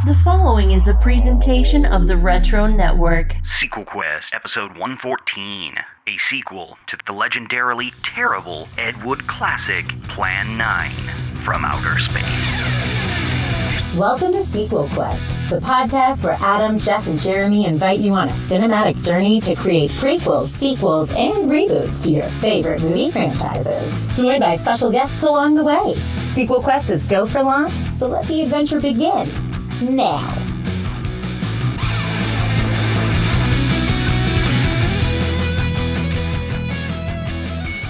The following is a presentation of the Retro Network. SequelQuest, episode 114, a sequel to the legendarily terrible Ed Wood classic Plan 9 from Outer Space. Welcome to SequelQuest, the podcast where Adam, Jeff, and Jeremy invite you on a cinematic journey to create prequels, sequels, and reboots to your favorite movie franchises. Joined by special guests along the way. SequelQuest is go for launch, so let the adventure begin. Now.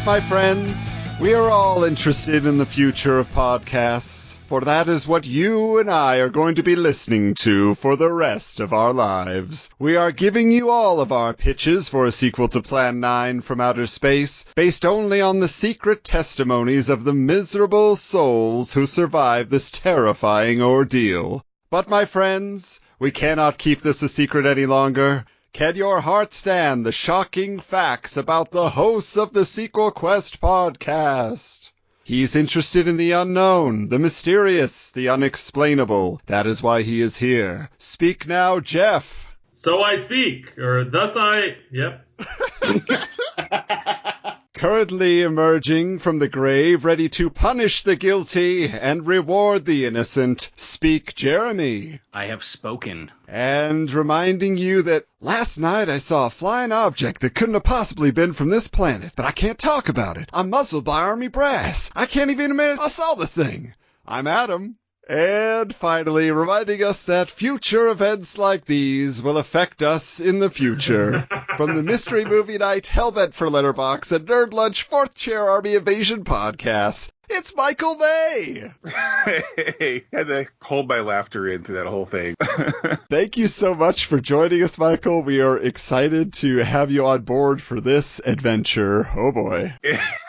My friends, we are all interested in the future of podcasts, for that is what you and I are going to be listening to for the rest of our lives. We are giving you all of our pitches for a sequel to Plan 9 from Outer Space, based only on the secret testimonies of the miserable souls who survived this terrifying ordeal. But, my friends, we cannot keep this a secret any longer. Can your heart stand the shocking facts about the hosts of the SequelQuest podcast? He's interested in the unknown, the mysterious, the unexplainable. That is why he is here. Speak now, Jeff. So I speak, or thus I... Yep. Currently emerging from the grave, ready to punish the guilty and reward the innocent, speak Jeramy. I have spoken. And reminding you that last night I saw a flying object that couldn't have possibly been from this planet, but I can't talk about it. I'm muzzled by army brass. I can't even admit I saw the thing. I'm Adam. And finally, reminding us that future events like these will affect us in the future. From the Mystery Movie Night, Hellbent for Letterbox, and Nerd Lunch 4th Chair Army Invasion podcast, it's Michael May! Hey, had to hold my laughter into that whole thing. Thank you so much for joining us, Michael. We are excited to have you on board for this adventure. Oh boy.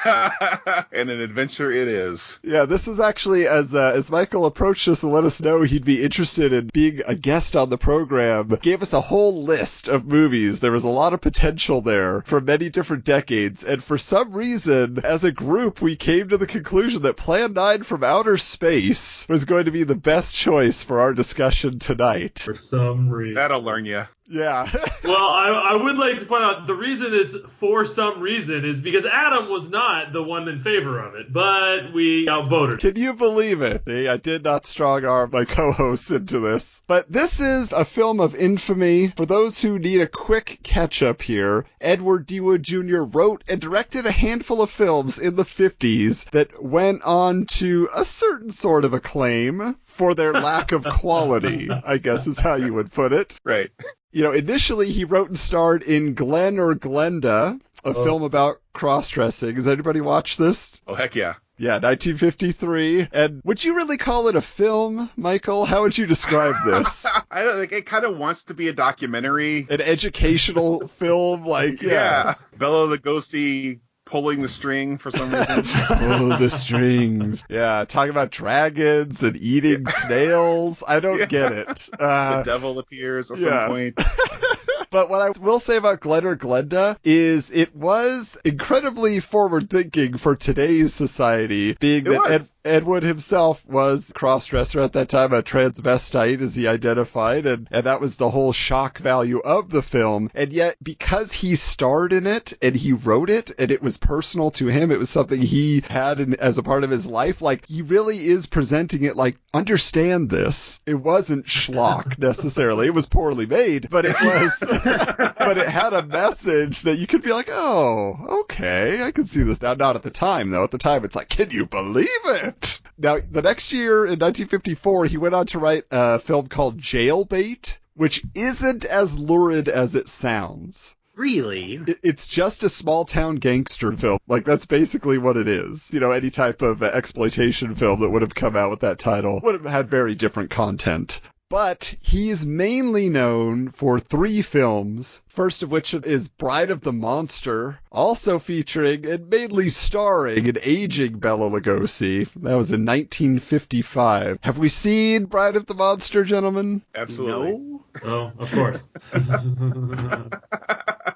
And an adventure it is. Yeah, this is actually, as Michael approached us and let us know he'd be interested in being a guest on the program, gave us a whole list of movies. There was a lot of potential there for many different decades, and for some reason, as a group, we came to the conclusion that Plan 9 from Outer Space was going to be the best choice for our discussion tonight. For some reason. That'll learn you. Yeah. Well, I would like to point out the reason it's for some reason is because Adam was not the one in favor of it, but we outvoted. Can you believe it? I did not strong-arm my co-hosts into this. But this is a film of infamy. For those who need a quick catch-up here, Edward D. Wood Jr. wrote and directed a handful of films in the 50s that went on to a certain sort of acclaim for their lack of quality, I guess is how you would put it. Right. You know, initially he wrote and starred in Glenn or Glenda, a film about cross-dressing. Has anybody watched this? Oh, heck yeah. Yeah, 1953. And would you really call it a film, Michael? How would you describe this? I don't think it kind of wants to be a documentary. An educational film, like, yeah. Bela Lugosi pulling the string for some reason. Oh, the strings. Yeah, talking about dragons and eating snails. I don't get it. The devil appears at some point. But what I will say about Glenn or Glenda is it was incredibly forward-thinking for today's society, being that Ed Wood himself was a cross-dresser at that time, a transvestite as he identified, and that was the whole shock value of the film. And yet, because he starred in it, and he wrote it, and it was personal to him, it was something he had as a part of his life, like, he really is presenting it like, understand this. It wasn't schlock, necessarily. It was poorly made, but it was... but it had a message that you could be like, oh, okay, I can see this now. Not at the time, though. At the time, it's like, can you believe it? Now, the next year, in 1954, he went on to write a film called Jailbait, which isn't as lurid as it sounds. Really? It's just a small-town gangster film. Like, that's basically what it is. You know, any type of exploitation film that would have come out with that title would have had very different content. But he's mainly known for 3 films, first of which is Bride of the Monster, also featuring and mainly starring an aging Bela Lugosi. That was in 1955. Have we seen Bride of the Monster, gentlemen? Absolutely. No? Oh, of course.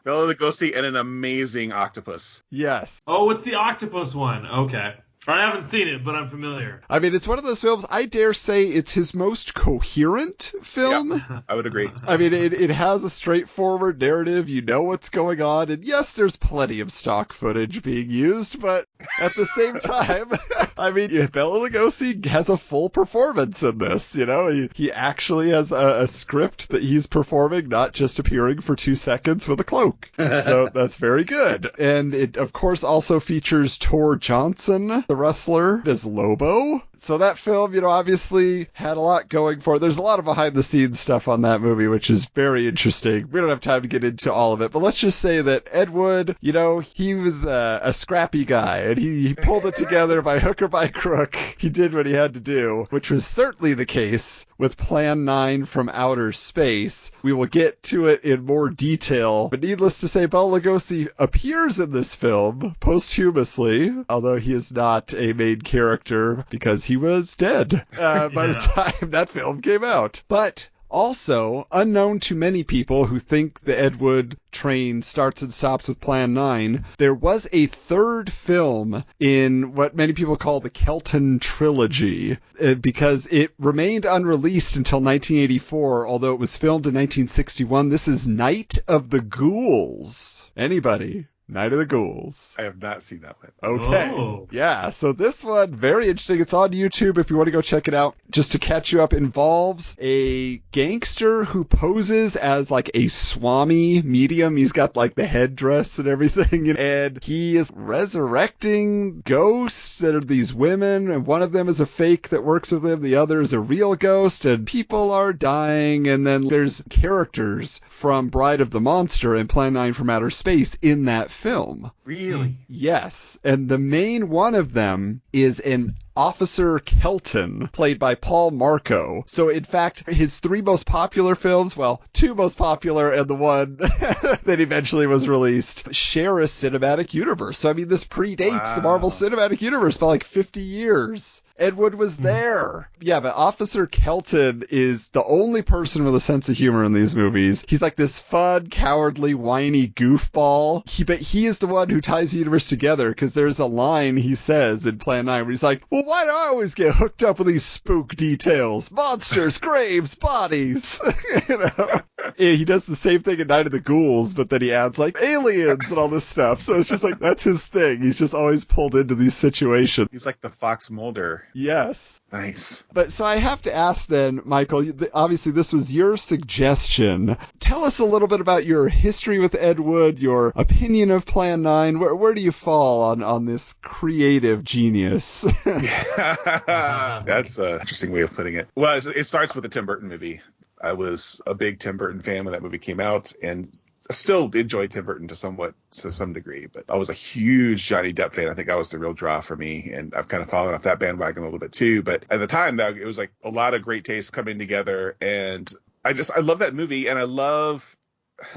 Bela Lugosi and an amazing octopus. Yes. Oh, it's the octopus one. Okay. I haven't seen it, but I'm familiar. I mean, it's one of those films, I dare say it's his most coherent film. Yeah, I would agree. I mean, it has a straightforward narrative. You know what's going on. And yes, there's plenty of stock footage being used, but at the same time, I mean, Bela Lugosi has a full performance in this. You know, he actually has a script that he's performing, not just appearing for 2 seconds with a cloak. So that's very good. And it, of course, also features Tor Johnson, the wrestler, as Lobo. So that film, you know, obviously had a lot going for it. There's a lot of behind-the-scenes stuff on that movie, which is very interesting. We don't have time to get into all of it, but let's just say that Ed Wood, you know, he was a scrappy guy, and he pulled it together by hook or by crook. He did what he had to do, which was certainly the case with Plan 9 from Outer Space. We will get to it in more detail, but needless to say, Bela Lugosi appears in this film posthumously, although he is not a main character because he was dead by the time that film came out. But also, unknown to many people who think the Ed Wood train starts and stops with Plan 9, there was a third film in what many people call the Kelton trilogy, because it remained unreleased until 1984, although it was filmed in 1961. This is Night of the Ghouls. Anybody? Night of the Ghouls. I have not seen that one. Okay. Oh. Yeah, so this one, very interesting. It's on YouTube if you want to go check it out. Just to catch you up, involves a gangster who poses as like a Swami medium. He's got like the headdress and everything. And he is resurrecting ghosts that are these women. And one of them is a fake that works with him. The other is a real ghost. And people are dying. And then there's characters from Bride of the Monster and Plan 9 from Outer Space in that film. Really? Yes. And the main one of them is an Officer Kelton, played by Paul Marco. So, in fact, his 3 most popular films, well, 2 most popular and the one that eventually was released, share a cinematic universe. So, I mean, this predates the Marvel Cinematic Universe by like 50 years. Ed Wood was there. Yeah, but Officer Kelton is the only person with a sense of humor in these movies. He's like this fun, cowardly, whiny goofball. But he is the one who ties the universe together, because there's a line he says in Plan 9 where he's like, well, why do I always get hooked up with these spook details? Monsters, graves, bodies. You know? He does the same thing in Night of the Ghouls, but then he adds like aliens and all this stuff. So it's just like, that's his thing. He's just always pulled into these situations. He's like the Fox Mulder. Yes. Nice. But so I have to ask then, Michael, obviously this was your suggestion. Tell us a little bit about your history with Ed Wood, your opinion of Plan 9. Where do you fall on this creative genius? That's an interesting way of putting it. Well, it starts with the Tim Burton movie. I was a big Tim Burton fan when that movie came out, and I still enjoy Tim Burton to some degree, but I was a huge Johnny Depp fan. I think that was the real draw for me, and I've kind of fallen off that bandwagon a little bit too. But at the time, it was like a lot of great tastes coming together, and I love that movie, and I love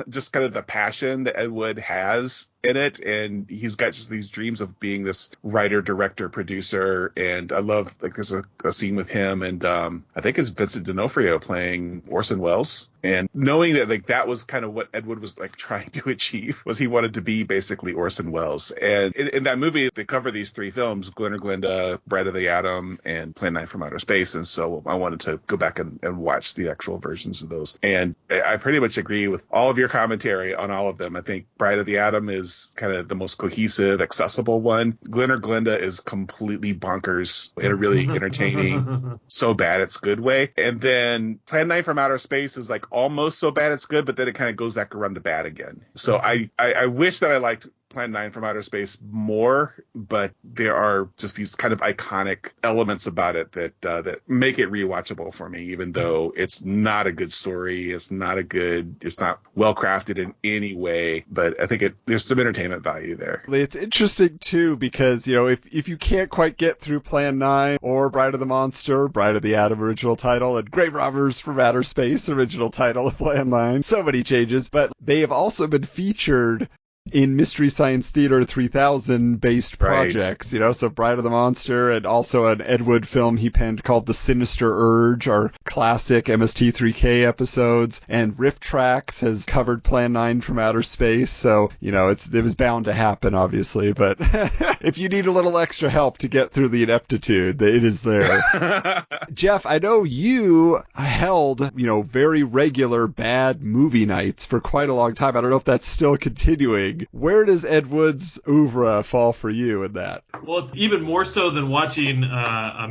just kind of the passion that Ed Wood has in it, and he's got just these dreams of being this writer, director, producer, and I love, like, there's a scene with him and I think it's Vincent D'Onofrio playing Orson Welles, and knowing that like that was kind of what Ed Wood was like trying to achieve, was he wanted to be basically Orson Welles. And in that movie they cover these 3 films, Glen or Glenda, Bride of the Atom, and Plan 9 from Outer Space, and so I wanted to go back and watch the actual versions of those, and I pretty much agree with all of your commentary on all of them. I think Bride of the Atom is kind of the most cohesive, accessible one. Glen or Glenda is completely bonkers in a really entertaining, so bad it's good way. And then Plan 9 from Outer Space is like almost so bad it's good, but then it kind of goes back around to bad again. So I wish that I liked Plan 9 from Outer Space more, but there are just these kind of iconic elements about it that make it rewatchable for me, even though it's not a good story, it's not well crafted in any way, but I think there's some entertainment value there. It's interesting too, because you know, if you can't quite get through Plan 9 or Bride of the Monster, Bride of the Atom original title, and Grave Robbers from Outer Space original title of Plan 9, so many changes, but they have also been featured in Mystery Science Theater 3000 based projects, you know, so Bride of the Monster, and also an Ed Wood film he penned called The Sinister Urge, our classic MST3K episodes, and Riff Tracks has covered Plan 9 from Outer Space, so, you know, it was bound to happen, obviously, but if you need a little extra help to get through the ineptitude, it is there. Jeff, I know you held, you know, very regular bad movie nights for quite a long time. I don't know if that's still continuing. Where does Ed Wood's oeuvre fall for you in that? Well, it's even more so than watching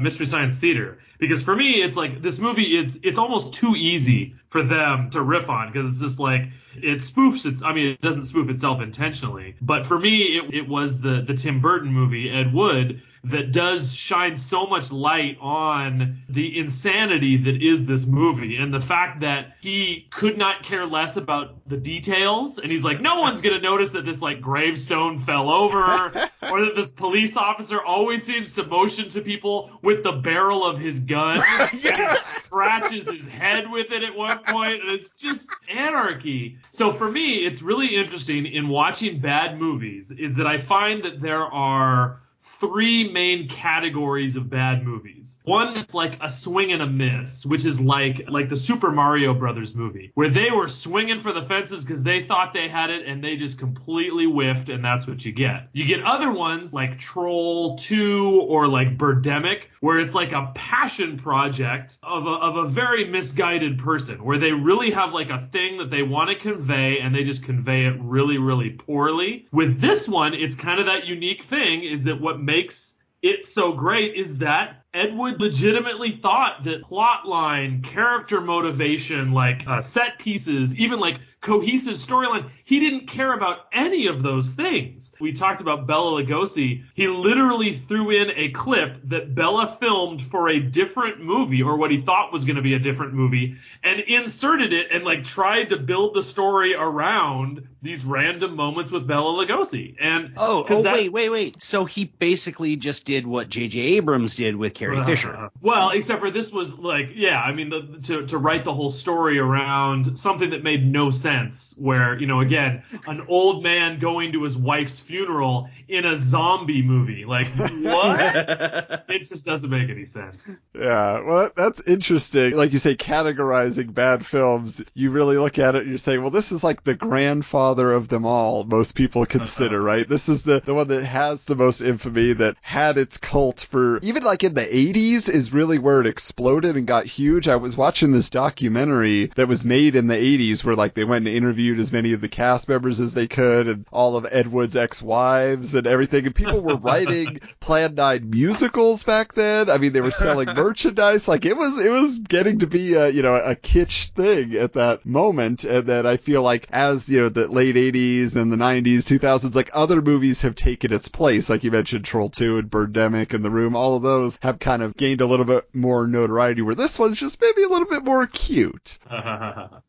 Mystery Science Theater. Because for me, it's like this movie, it's almost too easy for them to riff on, because it's just like it spoofs it doesn't spoof itself intentionally. But for me, it was the Tim Burton movie, Ed Wood, that does shine so much light on the insanity that is this movie, and the fact that he could not care less about the details, and he's like, no one's gonna notice that this like gravestone fell over, or that this police officer always seems to motion to people with the barrel of his gun, and he scratches his head with it at one point, and it's just anarchy. So for me, it's really interesting in watching bad movies is that I find that there are three main categories of bad movies. One is like a swing and a miss, which is like the Super Mario Brothers movie, where they were swinging for the fences because they thought they had it and they just completely whiffed, and that's what you get. You get other ones like Troll 2 or like Birdemic, where it's like a passion project of a very misguided person, where they really have like a thing that they want to convey and they just convey it really, really poorly. With this one, it's kind of that unique thing is that what makes it so great is that Ed Wood legitimately thought that plot line, character motivation, like set pieces, even like cohesive storyline, he didn't care about any of those things. We talked about Bela Lugosi. He literally threw in a clip that Bela filmed for a different movie, or what he thought was going to be a different movie, and inserted it and like tried to build the story around these random moments with Bela Lugosi. And wait. So he basically just did what J.J. Abrams did with Carrie Fisher. Well, except for this was like, yeah, I mean, to write the whole story around something that made no sense, where, you know, again, an old man going to his wife's funeral in a zombie movie. Like, what? It just doesn't make any sense. Yeah, well, that's interesting. Like you say, categorizing bad films, you really look at it and you're saying, well, this is like the grandfather of them all, most people consider, right? This is the one that has the most infamy, that had its cult for, even like in the 80s is really where it exploded and got huge. I was watching this documentary that was made in the 80s where like they went and interviewed as many of the cast members as they could and all of Ed Wood's ex-wives and everything, and people were writing Plan 9 musicals back then. I mean, they were selling merchandise. Like it was getting to be a kitsch thing at that moment. And then I feel like as, you know, the late 80s and the 90s, 2000s, like other movies have taken its place. Like you mentioned Troll 2 and Birdemic and The Room, all of those have kind of gained a little bit more notoriety, where this one's just maybe a little bit more cute.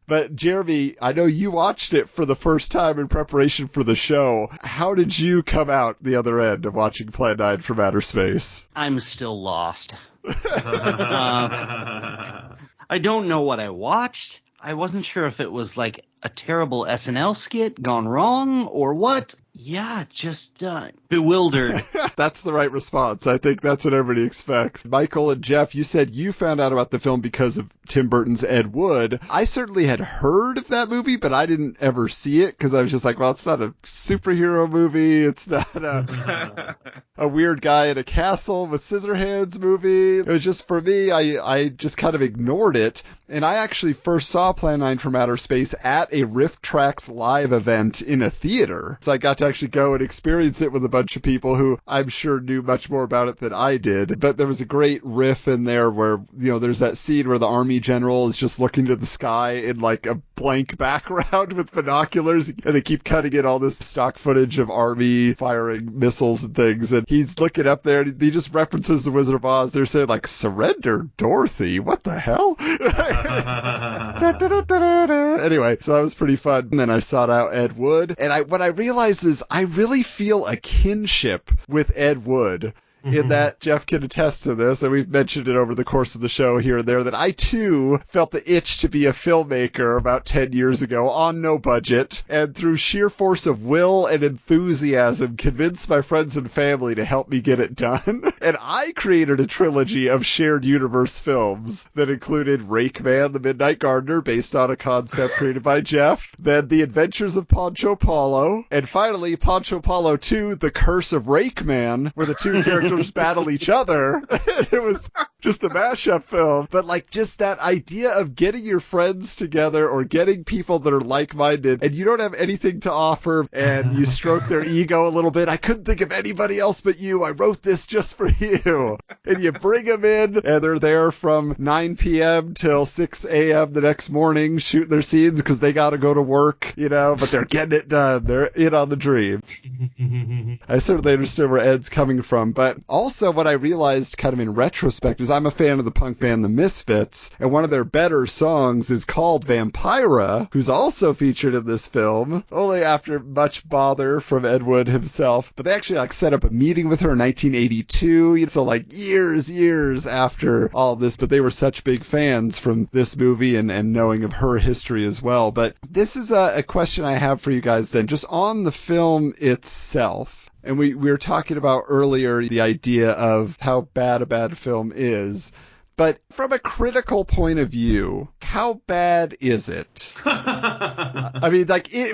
But Jeremy, I know you watched it for the first time in preparation for the show. How did you come out the other end of watching Plan 9 from Outer Space? I'm still lost. I don't know what I watched. I wasn't sure if it was like a terrible SNL skit gone wrong or what. Yeah, just bewildered. That's the right response. I think that's what everybody expects. Michael and Jeff, you said you found out about the film because of Tim Burton's Ed Wood. I certainly had heard of that movie, but I didn't ever see it because I was just like, well, it's not a superhero movie. It's not a weird guy in a castle with scissor hands movie. It was just, for me, I just kind of ignored it. And I actually first saw Plan 9 from Outer Space at a Riff Tracks live event in a theater. So I got to actually go and experience it with a bunch of people who I'm sure knew much more about it than I did. But there was a great riff in there where, you know, there's that scene where the army general is just looking to the sky in like a blank background with binoculars, and they keep cutting in all this stock footage of army firing missiles and things, and he's looking up there and he just references the Wizard of Oz. They're saying like, surrender Dorothy, what the hell? Anyway, so that was pretty fun. And then I sought out Ed Wood, and what I realized is I really feel a kinship with Ed Wood. in that Jeff can attest to this, and we've mentioned it over the course of the show here and there, that I too felt the itch to be a filmmaker about 10 years ago on no budget, and through sheer force of will and enthusiasm convinced my friends and family to help me get it done. And I created a trilogy of shared universe films that included Rake Man, the Midnight Gardener, based on a concept created by Jeff, then The Adventures of Pancho Paulo, and finally Pancho Paulo 2, The Curse of Rake Man, where the two characters battle each other. It was just a mashup film, but like just that idea of getting your friends together or getting people that are like-minded and you don't have anything to offer and you stroke their ego a little bit. I couldn't think of anybody else but you. I wrote this just for you. And you bring them in and they're there from 9 p.m. till 6 a.m. the next morning shooting their scenes because they got to go to work, but they're getting it done. They're in on the dream. I certainly understand where Ed's coming from, but also what I realized kind of in retrospect is I'm a fan of the punk band The Misfits, and one of their better songs is called Vampira, who's also featured in this film, only after much bother from Ed Wood himself. But they actually set up a meeting with her in 1982, so years after all this, but they were such big fans from this movie and knowing of her history as well. But this is a question I have for you guys then, just on the film itself. And we were talking about earlier the idea of how bad a bad film is. But from a critical point of view, how bad is it? I mean,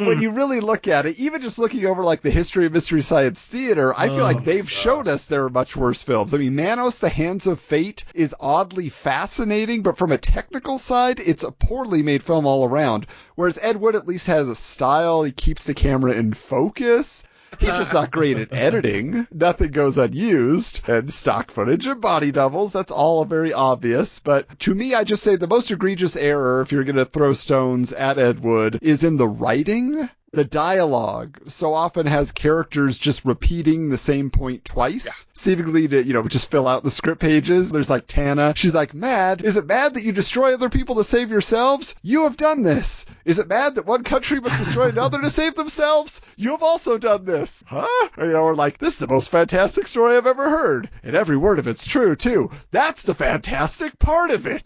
when you really look at it, even just looking over the history of Mystery Science Theater, I feel like they've showed us there are much worse films. I mean, Manos, The Hands of Fate is oddly fascinating, but from a technical side, it's a poorly made film all around. Whereas Ed Wood at least has a style. He keeps the camera in focus. He's just not great at editing. Nothing goes unused. And stock footage and body doubles, that's all very obvious. But to me, I just say the most egregious error, if you're going to throw stones at Ed Wood, is in the writing. The dialogue so often has characters just repeating the same point twice, seemingly to, just fill out the script pages. There's Tana. She's mad. Is it mad that you destroy other people to save yourselves? You have done this. Is it mad that one country must destroy another to save themselves? You have also done this. Huh? Or this is the most fantastic story I've ever heard. And every word of it's true, too. That's the fantastic part of it.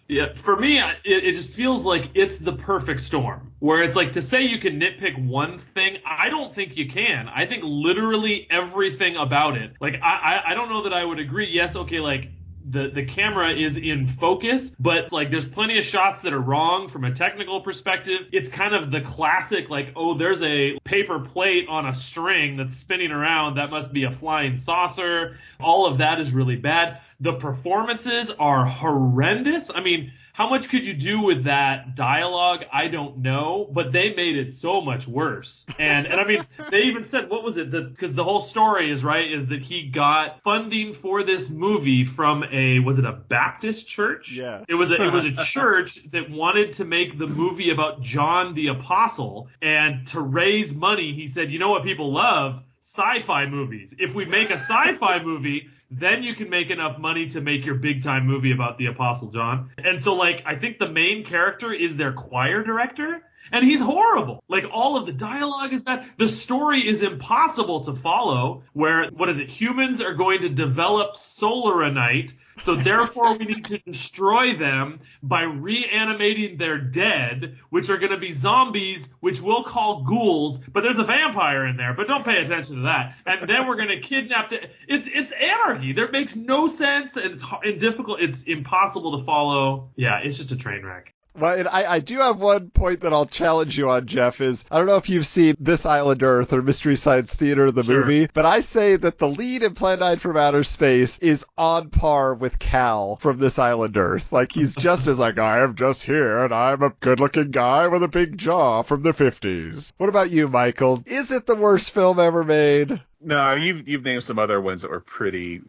Yeah, for me, it just feels like it's the perfect storm. Where it's to say you can nitpick one thing, I don't think you can. I think literally everything about it. I don't know that I would agree. Yes, okay, the camera is in focus, but there's plenty of shots that are wrong from a technical perspective. It's kind of the classic, there's a paper plate on a string that's spinning around. That must be a flying saucer. All of that is really bad. The performances are horrendous. I mean, how much could you do with that dialogue? I don't know, but they made it so much worse. And I mean, they even said, what was it? Because the whole story is that he got funding for this movie from was it a Baptist church? Yeah. It was a church that wanted to make the movie about John the Apostle, and to raise money, he said, you know what people love? Sci-fi movies. If we make a sci-fi movie, then you can make enough money to make your big-time movie about the Apostle John. And so, I think the main character is their choir director, and he's horrible. All of the dialogue is bad. The story is impossible to follow, where, humans are going to develop solaranite, so therefore we need to destroy them by reanimating their dead, which are going to be zombies, which we'll call ghouls, but there's a vampire in there, but don't pay attention to that. And then we're going to kidnap it's anarchy. There makes no sense, and it's difficult. It's impossible to follow. Yeah, it's just a train wreck. Well, and I do have one point that I'll challenge you on, Jeff, is I don't know if you've seen This Island Earth or Mystery Science Theater, the movie, but I say that the lead in Plan 9 from Outer Space is on par with Cal from This Island Earth. He's just as I am just here, and I'm a good-looking guy with a big jaw from the 50s. What about you, Michael? Is it the worst film ever made? No, you've named some other ones that were pretty,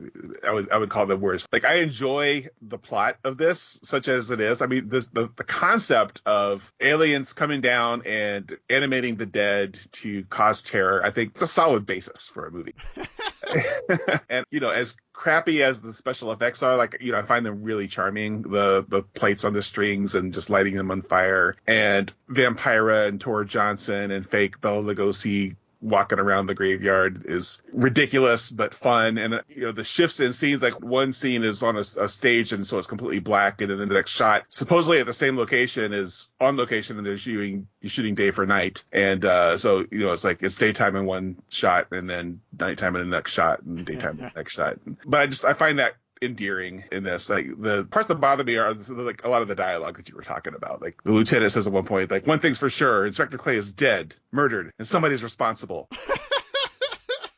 I would call them worse. I enjoy the plot of this, such as it is. I mean, the concept of aliens coming down and animating the dead to cause terror, I think it's a solid basis for a movie. And, as crappy as the special effects are, I find them really charming. The plates on the strings and just lighting them on fire, and Vampira and Tor Johnson and fake Bela Lugosi walking around the graveyard is ridiculous but fun. And the shifts in scenes, like one scene is on a stage and so it's completely black, and then the next shot supposedly at the same location is on location, and they're shooting day for night. And so it's like it's daytime in one shot and then nighttime in the next shot and daytime in the next shot. But I find that endearing in this. Like, the parts that bother me are like a lot of the dialogue that you were talking about. Like, the lieutenant says at one point, like, one thing's for sure, Inspector Clay is dead, murdered, and somebody's responsible.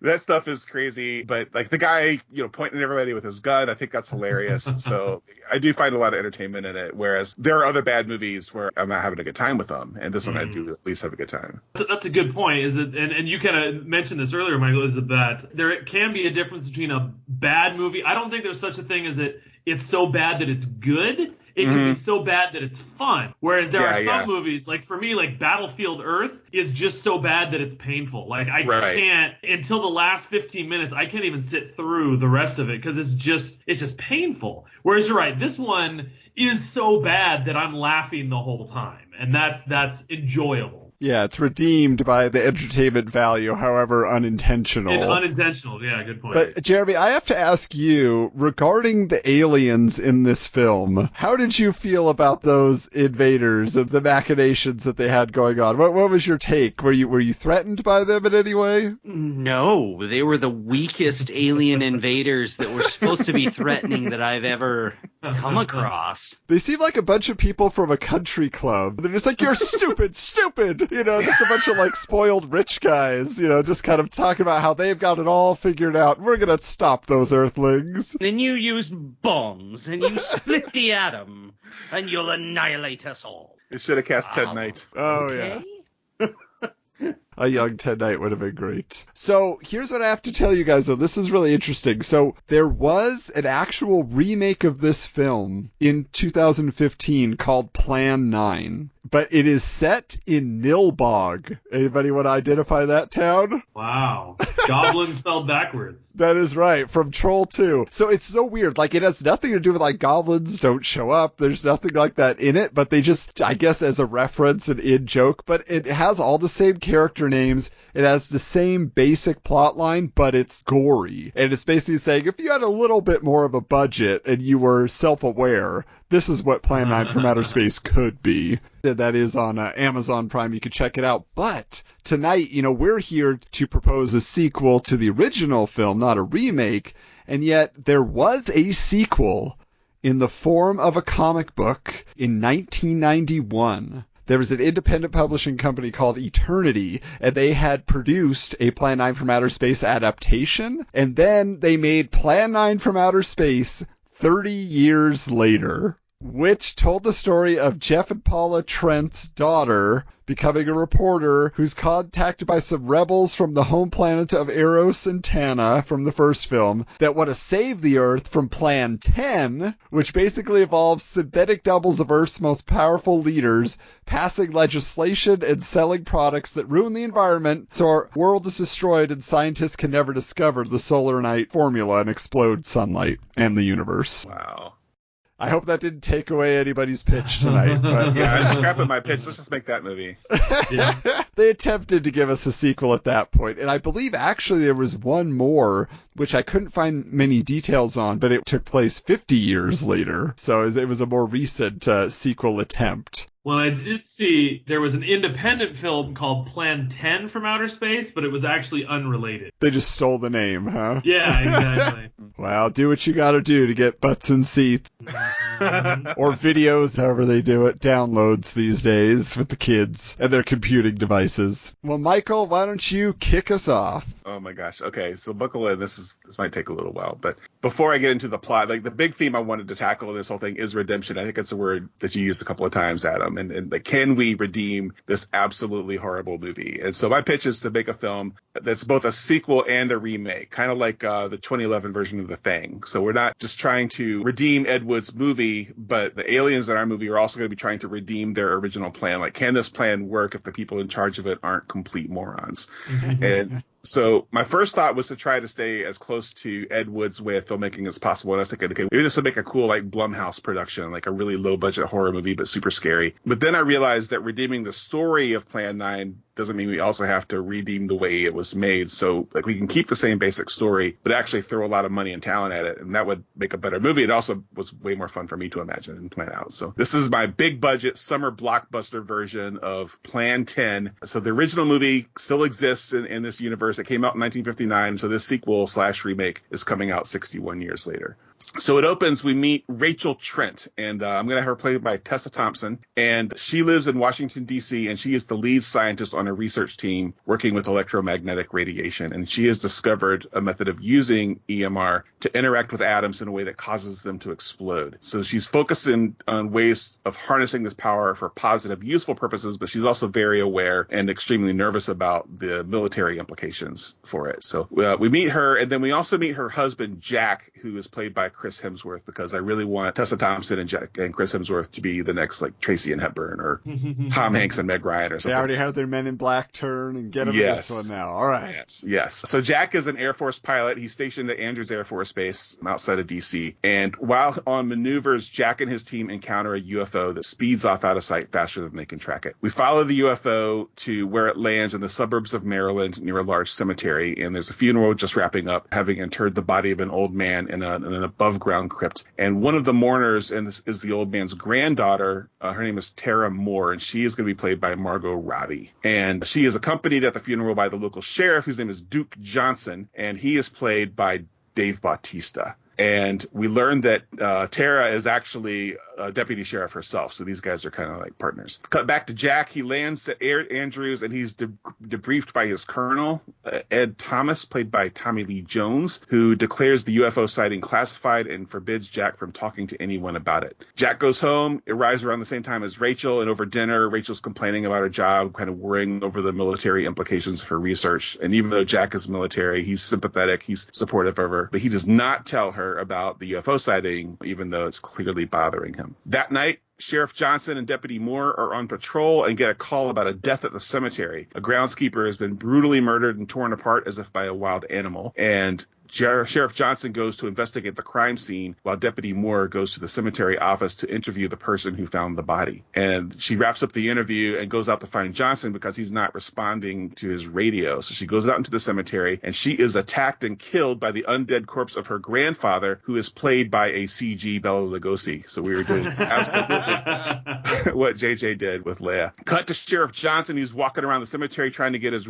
That stuff is crazy, but like the guy, pointing at everybody with his gun, I think that's hilarious. So I do find a lot of entertainment in it, whereas there are other bad movies where I'm not having a good time with them, and this one I do at least have a good time. That's a good point, is that, and you kind of mentioned this earlier, Michael, is that there can be a difference between a bad movie. I don't think there's such a thing as it's so bad that it's good. It can be so bad that it's fun. Whereas there are some movies, like for me, like Battlefield Earth is just so bad that it's painful. Like I can't, until the last 15 minutes, I can't even sit through the rest of it because it's just painful. Whereas you're right, this one is so bad that I'm laughing the whole time. And that's enjoyable. Yeah, it's redeemed by the entertainment value, however unintentional. Unintentional, yeah, good point. But, Jeremy, I have to ask you, regarding the aliens in this film, how did you feel about those invaders and the machinations that they had going on? What was your take? Were you threatened by them in any way? No, they were the weakest alien invaders that were supposed to be threatening that I've ever come across. They seem like a bunch of people from a country club. They're just like, you're stupid, stupid! Just a bunch of like spoiled rich guys, just kind of talking about how they've got it all figured out. We're going to stop those Earthlings. Then you use bombs and you split the atom and you'll annihilate us all. You should have cast Ted Knight. Oh, okay. Yeah. A young Ted Knight would have been great. So here's what I have to tell you guys, though. This is really interesting. So there was an actual remake of this film in 2015 called Plan 9. But it is set in Nilbog. Anybody want to identify that town? Wow. Goblin spelled backwards. That is right, from Troll 2. So it's so weird. Like, it has nothing to do with, like, goblins don't show up. There's nothing like that in it. But they just, I guess, as a reference and in-joke. But it has all the same character names. It has the same basic plot line, but it's gory. And it's basically saying, if you had a little bit more of a budget and you were self-aware, this is what Plan 9 from Outer Space could be. That is on Amazon Prime. You can check it out. But tonight, we're here to propose a sequel to the original film, not a remake. And yet there was a sequel in the form of a comic book in 1991. There was an independent publishing company called Eternity, and they had produced a Plan 9 from Outer Space adaptation. And then they made Plan 9 from Outer Space 30 years later, which told the story of Jeff and Paula Trent's daughter becoming a reporter who's contacted by some rebels from the home planet of Eros and Tana from the first film that want to save the Earth from Plan 10, which basically involves synthetic doubles of Earth's most powerful leaders passing legislation and selling products that ruin the environment so our world is destroyed and scientists can never discover the solar night formula and explode sunlight and the universe. Wow. I hope that didn't take away anybody's pitch tonight. But yeah, I'm scrapping my pitch. Let's just make that movie. Yeah. They attempted to give us a sequel at that point, and I believe actually there was one more, which I couldn't find many details on, but it took place 50 years later. So it was a more recent sequel attempt. Well, I did see there was an independent film called Plan 10 from Outer Space, but it was actually unrelated. They just stole the name, huh? Yeah, exactly. Well, do what you gotta do to get butts in seats. Or videos, however they do it, downloads these days with the kids and their computing devices. Well, Michael, why don't you kick us off? Oh my gosh. Okay, so buckle in. This might take a little while, but before I get into the plot, like the big theme I wanted to tackle in this whole thing is redemption. I think that's a word that you used a couple of times, Adam. And like, can we redeem this absolutely horrible movie? And so my pitch is to make a film that's both a sequel and a remake, kind of like the 2011 version of The Thing. So we're not just trying to redeem Ed Wood's movie, but the aliens in our movie are also going to be trying to redeem their original plan. Like, can this plan work if the people in charge of it aren't complete morons? And so my first thought was to try to stay as close to Ed Wood's way of filmmaking as possible. And I was thinking, okay, maybe this would make a cool, like, Blumhouse production, like a really low budget horror movie, but super scary. But then I realized that redeeming the story of Plan 9 doesn't mean we also have to redeem the way it was made. So like we can keep the same basic story, but actually throw a lot of money and talent at it, and that would make a better movie. It also was way more fun for me to imagine and plan out. So this is my big budget summer blockbuster version of Plan 10. So the original movie still exists in this universe. It came out in 1959. So this sequel / remake is coming out 61 years later. So it opens, we meet Rachel Trent, and I'm going to have her played by Tessa Thompson, and she lives in Washington, D.C., and she is the lead scientist on a research team working with electromagnetic radiation, and she has discovered a method of using EMR to interact with atoms in a way that causes them to explode. So she's focused on ways of harnessing this power for positive, useful purposes, but she's also very aware and extremely nervous about the military implications for it. So we meet her, and then we also meet her husband, Jack, who is played by Chris Hemsworth, because I really want Tessa Thompson and Chris Hemsworth to be the next like Tracy and Hepburn or Tom Hanks and Meg Ryan or something. They already have their Men in Black turn and get them in this one now. All right. Yes. So Jack is an Air Force pilot. He's stationed at Andrews Air Force Base outside of D.C. And while on maneuvers, Jack and his team encounter a UFO that speeds off out of sight faster than they can track it. We follow the UFO to where it lands in the suburbs of Maryland near a large cemetery, and there's a funeral just wrapping up, having interred the body of an old man in an above-ground crypt. And one of the mourners, and this is the old man's granddaughter, her name is Tara Moore, and she is going to be played by Margot Robbie. And she is accompanied at the funeral by the local sheriff, whose name is Duke Johnson, and he is played by Dave Bautista. And we learned that Tara is actually a deputy sheriff herself. So these guys are kind of like partners. Cut back to Jack. He lands at Andrews, and he's debriefed by his colonel, Ed Thomas, played by Tommy Lee Jones, who declares the UFO sighting classified and forbids Jack from talking to anyone about it. Jack goes home. It arrives around the same time as Rachel, and over dinner, Rachel's complaining about her job, kind of worrying over the military implications of her research. And even though Jack is military, he's sympathetic, he's supportive of her, but he does not tell her about the UFO sighting, even though it's clearly bothering him. That night, Sheriff Johnson and Deputy Moore are on patrol and get a call about a death at the cemetery. A groundskeeper has been brutally murdered and torn apart as if by a wild animal, and Sheriff Johnson goes to investigate the crime scene while Deputy Moore goes to the cemetery office to interview the person who found the body. And she wraps up the interview and goes out to find Johnson because he's not responding to his radio. So she goes out into the cemetery, and she is attacked and killed by the undead corpse of her grandfather, who is played by a CG Bela Lugosi. So we were doing absolutely what JJ did with Leia. Cut to Sheriff Johnson, who's walking around the cemetery trying to get his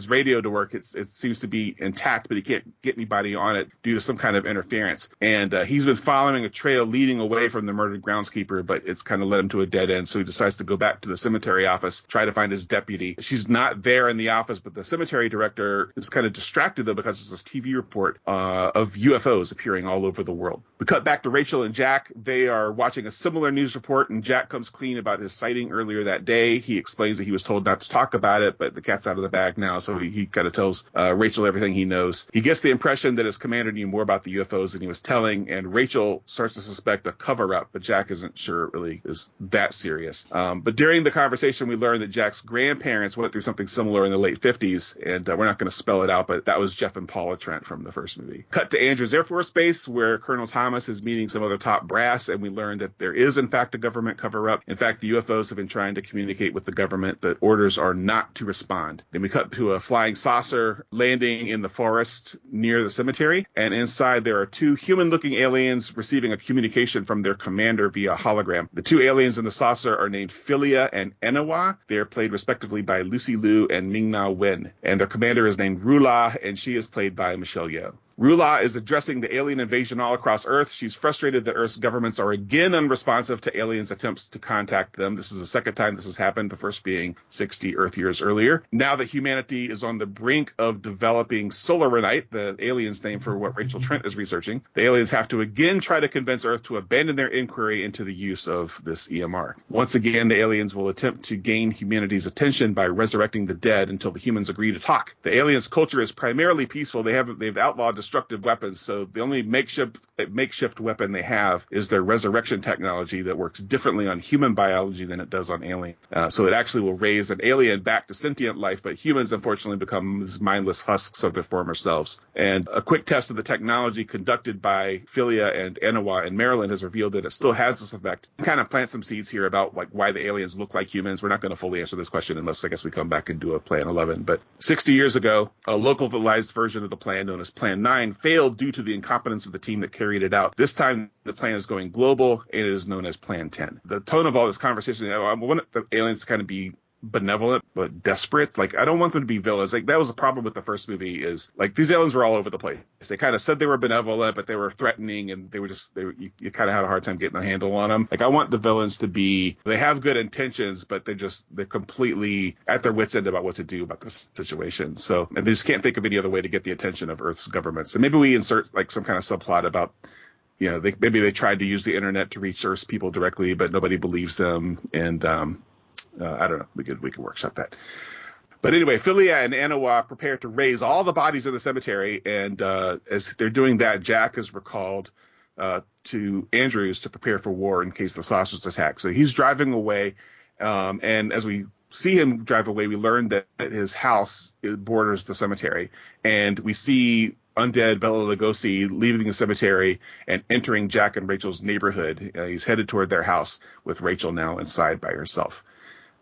radio to work. It seems to be intact, but he can't get anybody on it due to some kind of interference. And he's been following a trail leading away from the murdered groundskeeper, but it's kind of led him to a dead end. So he decides to go back to the cemetery office, try to find his deputy. She's not there in the office, but the cemetery director is kind of distracted though because there's this TV report of UFOs appearing all over the world. We cut back to Rachel and Jack. They are watching a similar news report, and Jack comes clean about his sighting earlier that day. He explains that he was told not to talk about it, but the cat's out of the bag now, so he kind of tells Rachel everything he knows. He gets the impression that his commander knew more about the UFOs than he was telling, and Rachel starts to suspect a cover-up, but Jack isn't sure it really is that serious. But during the conversation, we learned that Jack's grandparents went through something similar in the late 50s, and we're not going to spell it out, but that was Jeff and Paula Trent from the first movie. Cut to Andrews Air Force Base, where Colonel Thomas is meeting some other top brass, and we learned that there is, in fact, a government cover-up. In fact, the UFOs have been trying to communicate with the government, but orders are not to respond. Then we cut to a flying saucer landing in the forest near the cemetery, and inside there are two human-looking aliens receiving a communication from their commander via hologram. The two aliens in the saucer are named Philia and Enawa. They are played respectively by Lucy Liu and Ming-Na Wen, and their commander is named Rula, and she is played by Michelle Yeoh. Rula is addressing the alien invasion all across Earth. She's frustrated that Earth's governments are again unresponsive to aliens' attempts to contact them. This is the second time this has happened, the first being 60 Earth years earlier. Now that humanity is on the brink of developing solaranite, the alien's name for what Rachel Trent is researching, the aliens have to again try to convince Earth to abandon their inquiry into the use of this EMR. Once again, the aliens will attempt to gain humanity's attention by resurrecting the dead until the humans agree to talk. The aliens' culture is primarily peaceful. They've outlawed destructive weapons, so the only makeshift weapon they have is their resurrection technology that works differently on human biology than it does on alien. So it actually will raise an alien back to sentient life, but humans unfortunately become these mindless husks of their former selves. And a quick test of the technology conducted by Philia and Anawa in Maryland has revealed that it still has this effect. Kind of plant some seeds here about like why the aliens look like humans. We're not going to fully answer this question unless I guess we come back and do a Plan 11. But 60 years ago, a localized version of the plan known as Plan 9 failed due to the incompetence of the team that carried it out. This time, the plan is going global, and it is known as Plan 10. The tone of all this conversation, I want the aliens to kind of be benevolent but desperate. Like, I don't want them to be villains. Like, that was the problem with the first movie, is like these aliens were all over the place. They kind of said they were benevolent, but they were threatening, and you kind of had a hard time getting a handle on them. Like, I want the villains to be, they have good intentions, but they're completely at their wits' end about what to do about this situation. So, and they just can't think of any other way to get the attention of Earth's governments. And maybe we insert like some kind of subplot about, you know, maybe they tried to use the internet to reach Earth's people directly, but nobody believes them. And I don't know. We could workshop that. But anyway, Philia and Anawa prepare to raise all the bodies in the cemetery. And as they're doing that, Jack is recalled to Andrews to prepare for war in case the saucers attack. So he's driving away. And as we see him drive away, we learn that his house borders the cemetery. And we see undead Bela Lugosi leaving the cemetery and entering Jack and Rachel's neighborhood. He's headed toward their house with Rachel now inside by herself.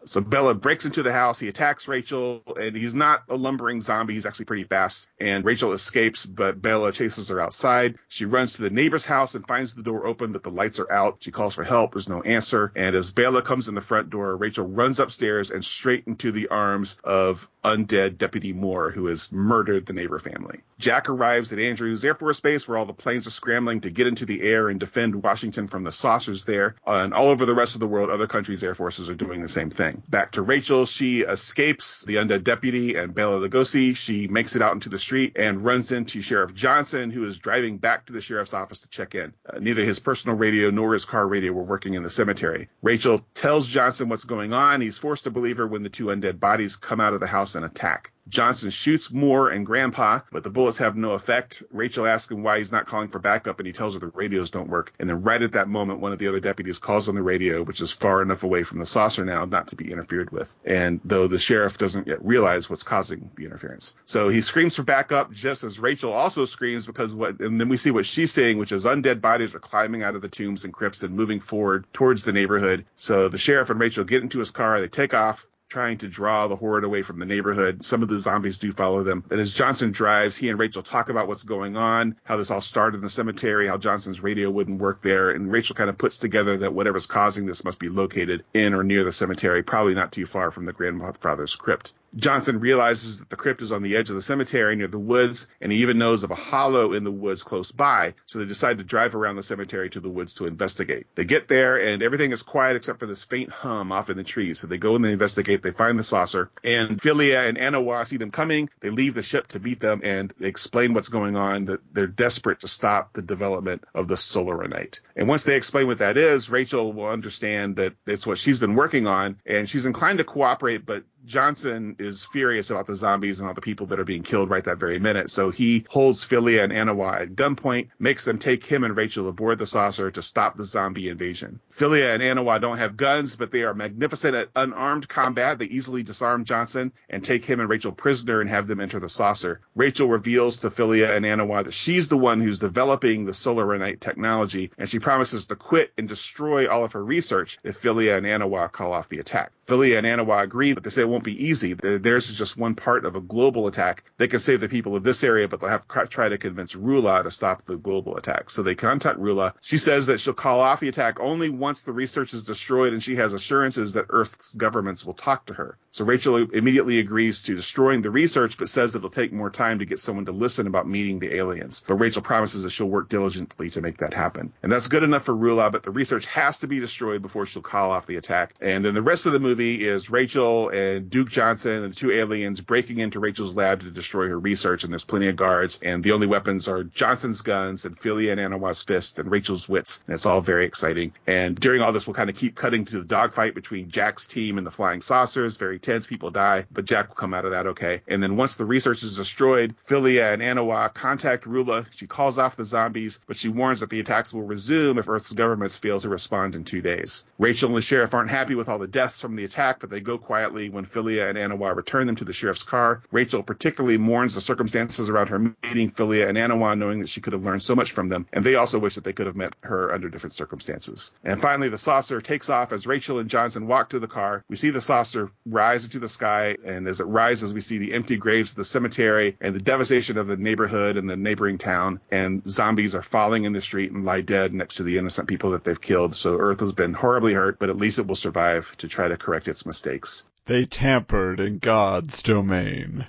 So Bella breaks into the house. He attacks Rachel, and he's not a lumbering zombie. He's actually pretty fast. And Rachel escapes, but Bella chases her outside. She runs to the neighbor's house and finds the door open, but the lights are out. She calls for help. There's no answer. And as Bella comes in the front door, Rachel runs upstairs and straight into the arms of undead Deputy Moore, who has murdered the neighbor family. Jack arrives at Andrews Air Force Base, where all the planes are scrambling to get into the air and defend Washington from the saucers there. And all over the rest of the world, other countries' air forces are doing the same thing. Back to Rachel, she escapes the undead deputy and Bela Lugosi. She makes it out into the street and runs into Sheriff Johnson, who is driving back to the sheriff's office to check in. Neither his personal radio nor his car radio were working in the cemetery. Rachel tells Johnson what's going on. He's forced to believe her when the two undead bodies come out of the house and attack. Johnson shoots Moore and Grandpa, but the bullets have no effect. Rachel asks him why he's not calling for backup, and he tells her the radios don't work. And then right at that moment, one of the other deputies calls on the radio, which is far enough away from the saucer now not to be interfered with. And though the sheriff doesn't yet realize what's causing the interference. So he screams for backup just as Rachel also screams, and then we see what she's saying, which is undead bodies are climbing out of the tombs and crypts and moving forward towards the neighborhood. So the sheriff and Rachel get into his car. They take off, trying to draw the horde away from the neighborhood. Some of the zombies do follow them. And as Johnson drives, he and Rachel talk about what's going on, how this all started in the cemetery, how Johnson's radio wouldn't work there. And Rachel kind of puts together that whatever's causing this must be located in or near the cemetery, probably not too far from the grandfather's crypt. Johnson realizes that the crypt is on the edge of the cemetery near the woods, and he even knows of a hollow in the woods close by, so they decide to drive around the cemetery to the woods to investigate. They get there, and everything is quiet except for this faint hum off in the trees, so they go and they investigate. They find the saucer, and Philia and Anawa see them coming. They leave the ship to beat them, and they explain what's going on, that they're desperate to stop the development of the Solaranite. And once they explain what that is, Rachel will understand that it's what she's been working on, and she's inclined to cooperate, but Johnson is furious about the zombies and all the people that are being killed right that very minute. So he holds Philia and Anawa at gunpoint, makes them take him and Rachel aboard the saucer to stop the zombie invasion. Philia and Anawa don't have guns, but they are magnificent at unarmed combat. They easily disarm Johnson and take him and Rachel prisoner and have them enter the saucer. Rachel reveals to Philia and Anawa that she's the one who's developing the Solaranite technology, and she promises to quit and destroy all of her research if Philia and Anawa call off the attack. Philia and Anawa agree, but they say it won't be easy. Theirs is just one part of a global attack. They can save the people of this area, but they'll have to try to convince Rula to stop the global attack. So they contact Rula. She says that she'll call off the attack only once the research is destroyed, and she has assurances that Earth's governments will talk to her. So Rachel immediately agrees to destroying the research, but says that it'll take more time to get someone to listen about meeting the aliens. But Rachel promises that she'll work diligently to make that happen. And that's good enough for Rula, but the research has to be destroyed before she'll call off the attack. And in the rest of the movie, movie is Rachel and Duke Johnson and the two aliens breaking into Rachel's lab to destroy her research, and there's plenty of guards, and the only weapons are Johnson's guns and Philia and Anawa's fists and Rachel's wits, and it's all very exciting. And during all this, we'll kind of keep cutting to the dogfight between Jack's team and the flying saucers. Very tense, people die, but Jack will come out of that okay. And then once the research is destroyed, Philia and Anawa contact Rula. She calls off the zombies, but she warns that the attacks will resume if Earth's governments fail to respond in 2 days. Rachel and the sheriff aren't happy with all the deaths from the attack, but they go quietly when Philia and Anawa return them to the sheriff's car. Rachel particularly mourns the circumstances around her meeting Philia and Anawa, knowing that she could have learned so much from them, and they also wish that they could have met her under different circumstances. And finally, the saucer takes off as Rachel and Johnson walk to the car. We see the saucer rise into the sky, and as it rises, we see the empty graves of the cemetery and the devastation of the neighborhood and the neighboring town, and zombies are falling in the street and lie dead next to the innocent people that they've killed. So Earth has been horribly hurt, but at least it will survive to try to correct its mistakes. They tampered in God's domain.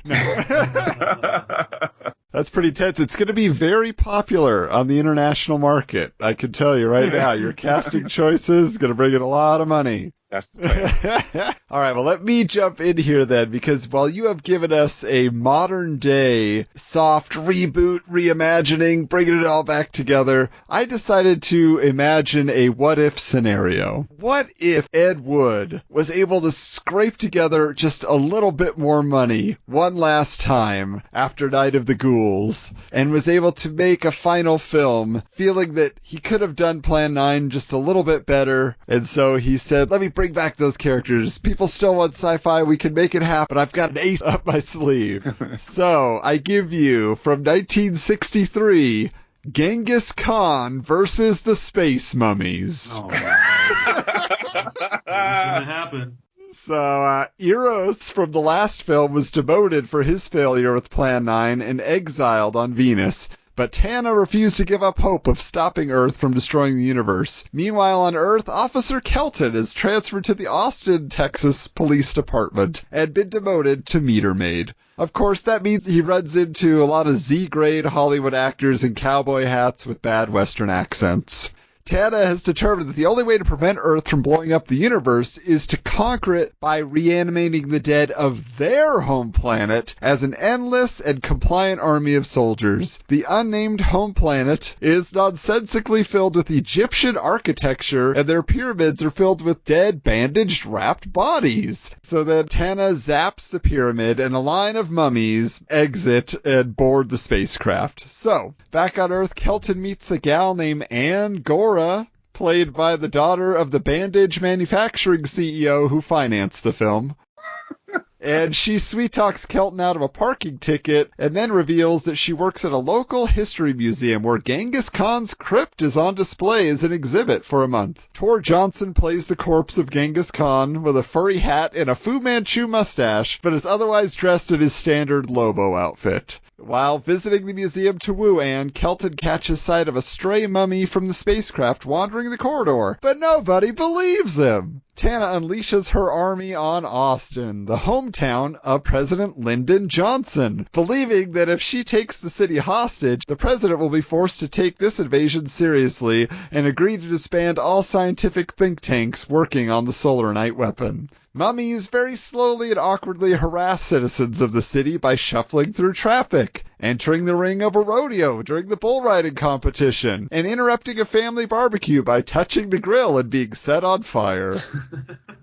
That's pretty tense. It's going to be very popular on the international market. I can tell you right now, your casting choices going to bring in a lot of money. That's the plan. All right, well, let me jump in here then, because while you have given us a modern-day soft reboot, reimagining, bringing it all back together, I decided to imagine a what-if scenario. What if Ed Wood was able to scrape together just a little bit more money one last time after Night of the Ghouls, and was able to make a final film, feeling that he could have done Plan 9 just a little bit better, and so he said, let me bring back those characters. People still want sci-fi. We can make it happen. I've got an ace up my sleeve. So I give you, from 1963, Genghis Khan versus the Space Mummies. Oh, shouldn't happen. So, Eros from the last film was demoted for his failure with Plan 9 and exiled on Venus. But Tana refused to give up hope of stopping Earth from destroying the universe. Meanwhile, on Earth, Officer Kelton is transferred to the Austin, Texas Police Department and been demoted to meter maid. Of course, that means he runs into a lot of Z-grade Hollywood actors in cowboy hats with bad Western accents. Tana has determined that the only way to prevent Earth from blowing up the universe is to conquer it by reanimating the dead of their home planet as an endless and compliant army of soldiers. The unnamed home planet is nonsensically filled with Egyptian architecture, and their pyramids are filled with dead, bandaged, wrapped bodies. So then Tana zaps the pyramid, and a line of mummies exit and board the spacecraft. So, back on Earth, Kelton meets a gal named Anne Gore, played by the daughter of the bandage manufacturing CEO who financed the film. And she sweet-talks Kelton out of a parking ticket and then reveals that she works at a local history museum where Genghis Khan's crypt is on display as an exhibit for a month. Tor Johnson plays the corpse of Genghis Khan with a furry hat and a Fu Manchu mustache, but is otherwise dressed in his standard Lobo outfit. While visiting the museum to woo Anne, Kelton catches sight of a stray mummy from the spacecraft wandering the corridor, but nobody believes him. Tana unleashes her army on Austin, the hometown of President Lyndon Johnson, believing that if she takes the city hostage, the president will be forced to take this invasion seriously and agree to disband all scientific think tanks working on the solar night weapon. Mummies very slowly and awkwardly harass citizens of the city by shuffling through traffic, entering the ring of a rodeo during the bull riding competition, and interrupting a family barbecue by touching the grill and being set on fire.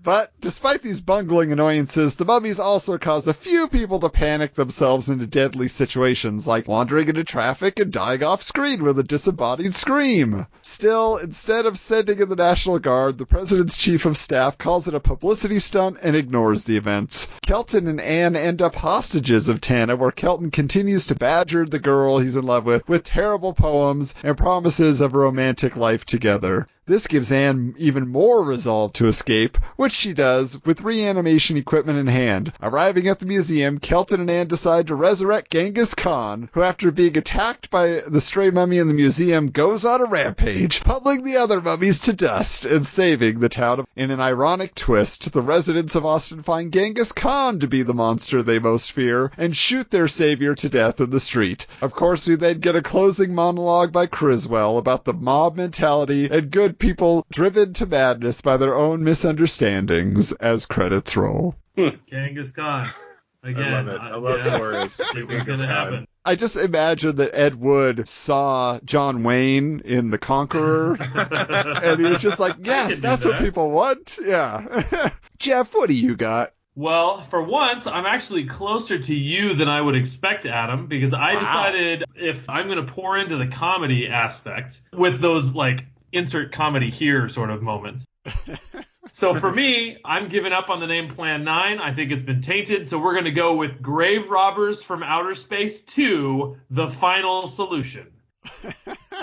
But despite these bungling annoyances, the mummies also cause a few people to panic themselves into deadly situations, like wandering into traffic and dying off screen with a disembodied scream. Still, instead of sending in the National Guard, the president's chief of staff calls it a publicity stunt and ignores the events. Kelton and Anne end up hostages of Tana, where Kelton continues to badger the girl he's in love with terrible poems and promises of a romantic life together. This gives Anne even more resolve to escape, which she does with reanimation equipment in hand. Arriving at the museum, Kelton and Anne decide to resurrect Genghis Khan, who after being attacked by the stray mummy in the museum goes on a rampage, pummeling the other mummies to dust and saving the town. In an ironic twist, the residents of Austin find Genghis Khan to be the monster they most fear and shoot their savior to death in the street. Of course, we then get a closing monologue by Criswell about the mob mentality and good people driven to madness by their own misunderstandings as credits roll. Genghis Khan. Again, I love it. I love Taurus. It was going to happen. I just imagine that Ed Wood saw John Wayne in The Conqueror, and he was just like, yes, that's what people want. Yeah. Jeff, what do you got? Well, for once, I'm actually closer to you than I would expect, Adam, because I decided if I'm going to pour into the comedy aspect with those, like, insert comedy here sort of moments. So for me, I'm giving up on the name Plan 9. I think it's been tainted, so we're going to go with Grave Robbers from Outer Space 2, The Final Solution.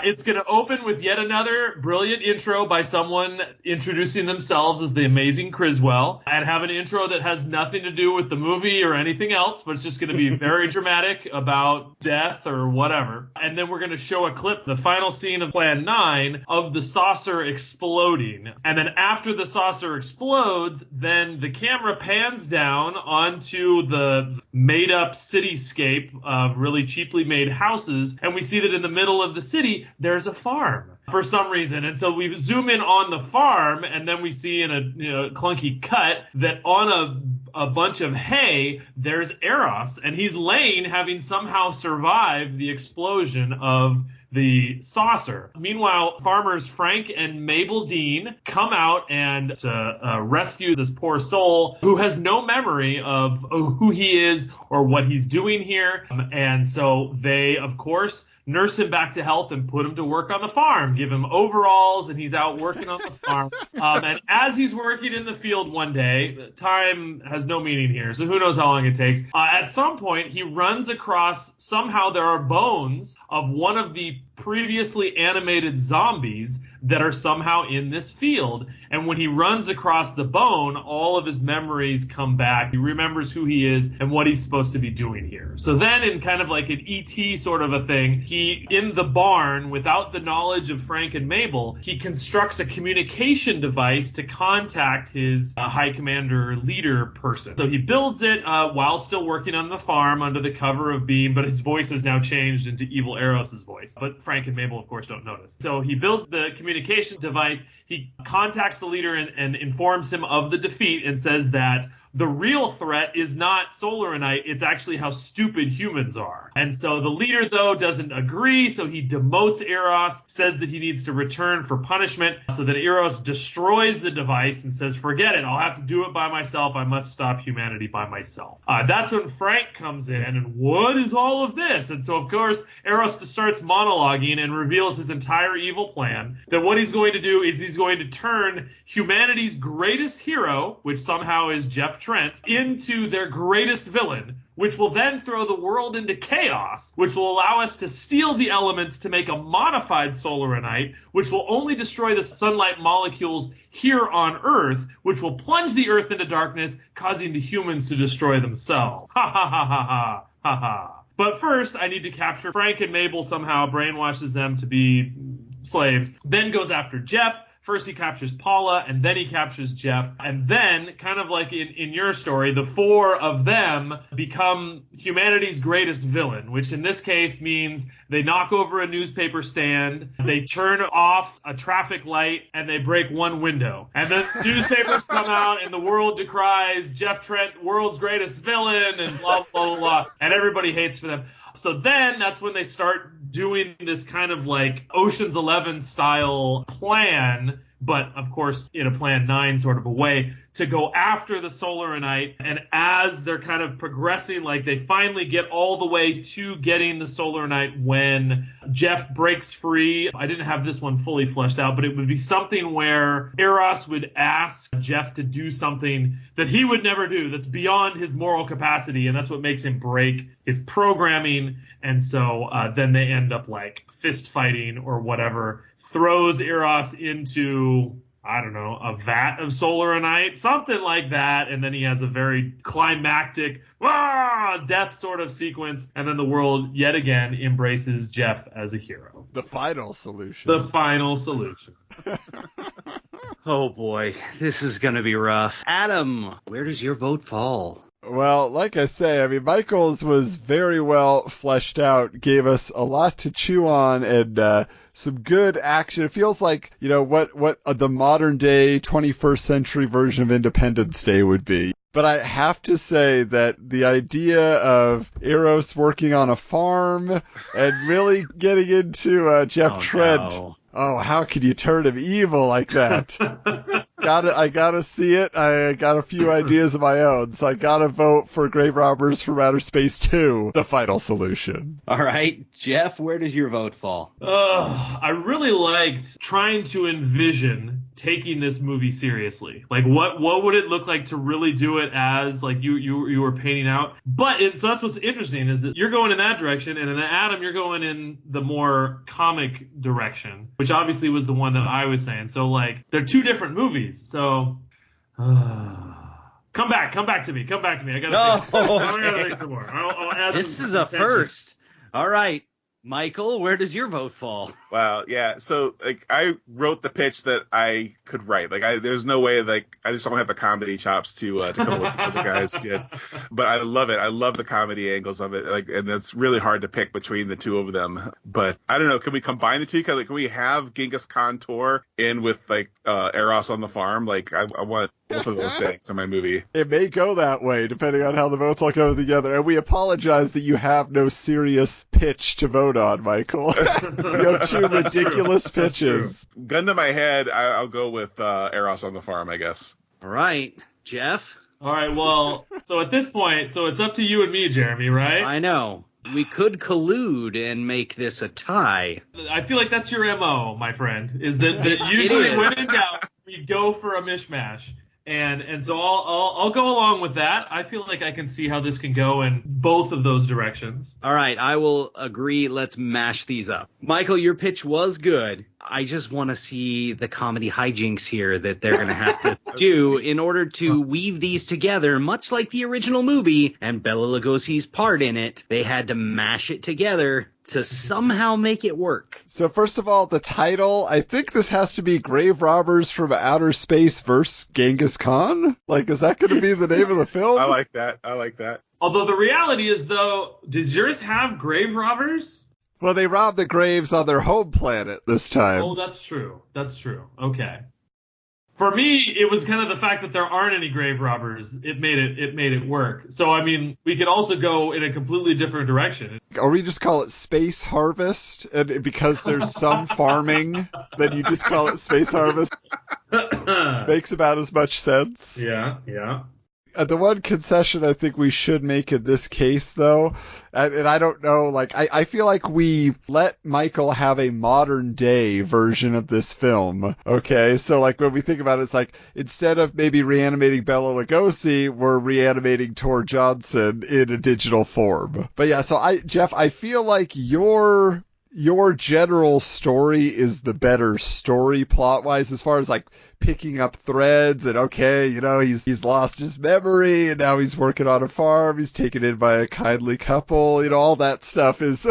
It's going to open with yet another brilliant intro by someone introducing themselves as the amazing Criswell, and have an intro that has nothing to do with the movie or anything else, but it's just going to be very dramatic about death or whatever. And then we're going to show a clip, the final scene of Plan 9, of the saucer exploding. And then after the saucer explodes, then the camera pans down onto the made-up cityscape of really cheaply made houses, and we see that in the middle of the city, there's a farm for some reason. And so we zoom in on the farm, and then we see in a clunky cut that on a bunch of hay, there's Eros, and he's laying, having somehow survived the explosion of the saucer. Meanwhile, farmers Frank and Mabel Dean come out and rescue this poor soul who has no memory of who he is or what he's doing here. And so they, of course, nurse him back to health and put him to work on the farm, give him overalls, and he's out working on the farm. And as he's working in the field one day, time has no meaning here, so who knows how long it takes. At some point, he runs across, somehow there are bones of one of the previously animated zombies that are somehow in this field. And when he runs across the bone, all of his memories come back. He remembers who he is and what he's supposed to be doing here. So then, in kind of like an E.T. sort of a thing, he, in the barn, without the knowledge of Frank and Mabel, he constructs a communication device to contact his high commander leader person. So he builds it while still working on the farm under the cover of being, but his voice has now changed into Evil Eros's voice. But Frank and Mabel, of course, don't notice. So he builds the communication device. He contacts the leader and informs him of the defeat and says that the real threat is not Solaranite, it's actually how stupid humans are. And so the leader, though, doesn't agree, so he demotes Eros, says that he needs to return for punishment, so that Eros destroys the device and says, forget it, I'll have to do it by myself, I must stop humanity by myself. That's when Frank comes in, and what is all of this? And so, of course, Eros starts monologuing and reveals his entire evil plan, that what he's going to do is he's going to turn humanity's greatest hero, which somehow is Jeff Trent, into their greatest villain, which will then throw the world into chaos, which will allow us to steal the elements to make a modified Solaranite, which will only destroy the sunlight molecules here on Earth, which will plunge the Earth into darkness, causing the humans to destroy themselves. Ha ha ha ha ha ha ha. But first, I need to capture Frank and Mabel somehow, brainwashes them to be slaves, then goes after Jeff. First he captures Paula, and then he captures Jeff. And then, kind of like in your story, the four of them become humanity's greatest villain, which in this case means they knock over a newspaper stand, they turn off a traffic light, and they break one window. And then newspapers come out, and the world decries Jeff Trent, world's greatest villain, and blah, blah, blah, blah. And everybody hates for them. So then that's when they start doing this kind of like Ocean's 11 style plan, but of course in a Plan 9 sort of a way, to go after the Solaranite. And as they're kind of progressing, like they finally get all the way to getting the Solaranite when Jeff breaks free. I didn't have this one fully fleshed out, but it would be something where Eros would ask Jeff to do something that he would never do, that's beyond his moral capacity, and that's what makes him break his programming. And so then they end up like fist fighting or whatever, throws Eros into, I don't know, a vat of Solaranite, something like that, and then he has a very climactic death sort of sequence, and then the world yet again embraces Jeff as a hero. The final solution. The final solution. Oh boy, this is going to be rough. Adam, where does your vote fall? Well, like I say, I mean, Michael's was very well fleshed out, gave us a lot to chew on, and some good action. It feels like, what the modern day 21st century version of Independence Day would be. But I have to say that the idea of Eros working on a farm and really getting into Jeff Trent. No. Oh, how could you turn him evil like that? I gotta see it. I got a few ideas of my own, so I gotta vote for Grave Robbers from Outer Space 2, the final solution. All right, Jeff, where does your vote fall? I really liked trying to envision taking this movie seriously. Like, what would it look like to really do it as, like, you were painting out? But so that's what's interesting, is that you're going in that direction, and then Adam, you're going in the more comic direction, which obviously was the one that I was saying. So, like, they're two different movies. So, come back to me. I gotta think some more. I'll add this is a first. All right. Michael, where does your vote fall? Wow, yeah. So, like, I wrote the pitch that I could write. Like, there's no way, like, I just don't have the comedy chops to come up with what the guys did. But I love it. I love the comedy angles of it. Like, and it's really hard to pick between the two of them. But I don't know. Can we combine the two? Can we have Genghis Khan tour in with, like, Eros on the farm? Like, I want both of those things in my movie. It may go that way, depending on how the votes all come together. And we apologize that you have no serious pitch to vote on, Michael. You have two ridiculous pitches. Gun to my head, I'll go with Eros on the farm, I guess. All right, Jeff? All right, well, so at this point, so it's up to you and me, Jeremy, right? I know. We could collude and make this a tie. I feel like that's your MO, my friend, is that usually when in doubt, we go for a mishmash. And so I'll go along with that. I feel like I can see how this can go in both of those directions. All right, I will agree. Let's mash these up. Michael, your pitch was good. I just want to see the comedy hijinks here that they're going to have to do in order to weave these together, much like the original movie and Bela Lugosi's part in it. They had to mash it together to somehow make it work. So first of all, the title, I think this has to be Grave Robbers from Outer Space vs. Genghis Khan? Like, is that going to be the name of the film? I like that. Although the reality is, though, does yours have grave robbers? Well, they robbed the graves on their home planet this time. Oh, that's true. Okay. For me, it was kind of the fact that there aren't any grave robbers. It made it work. So, I mean, we could also go in a completely different direction. Or we just call it Space Harvest, and because there's some farming, then you just call it Space Harvest. Makes about as much sense. Yeah. The one concession I think we should make in this case, though, and I don't know, like, I feel like we let Michael have a modern day version of this film, okay? So, like, when we think about it, it's like, instead of maybe reanimating Bela Lugosi, we're reanimating Tor Johnson in a digital form. But yeah, so Jeff, I feel like your general story is the better story plot-wise, as far as, like, picking up threads and, okay, he's lost his memory and now he's working on a farm, he's taken in by a kindly couple, all that stuff is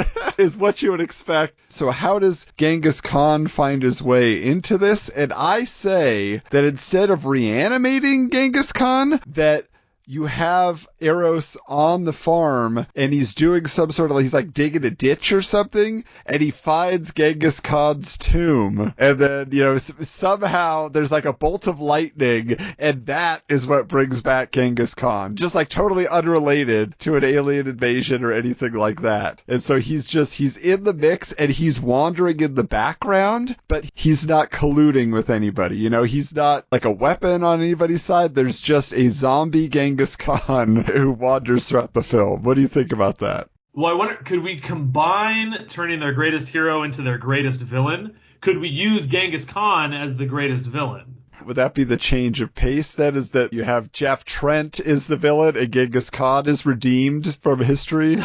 what you would expect. So how does Genghis Khan find his way into this? And I say that instead of reanimating Genghis Khan, that you have Eros on the farm, and he's doing some sort of, he's like digging a ditch or something, and he finds Genghis Khan's tomb. And then, somehow there's like a bolt of lightning, and that is what brings back Genghis Khan. Just like totally unrelated to an alien invasion or anything like that. And so he's in the mix, and he's wandering in the background, but he's not colluding with anybody. He's not like a weapon on anybody's side. There's just a zombie Genghis Khan who wanders throughout the film. What do you think about that? Well, I wonder, could we combine turning their greatest hero into their greatest villain? Could we use Genghis Khan as the greatest villain? Would that be the change of pace then? Is that you have Jeff Trent is the villain and Genghis Khan is redeemed from history?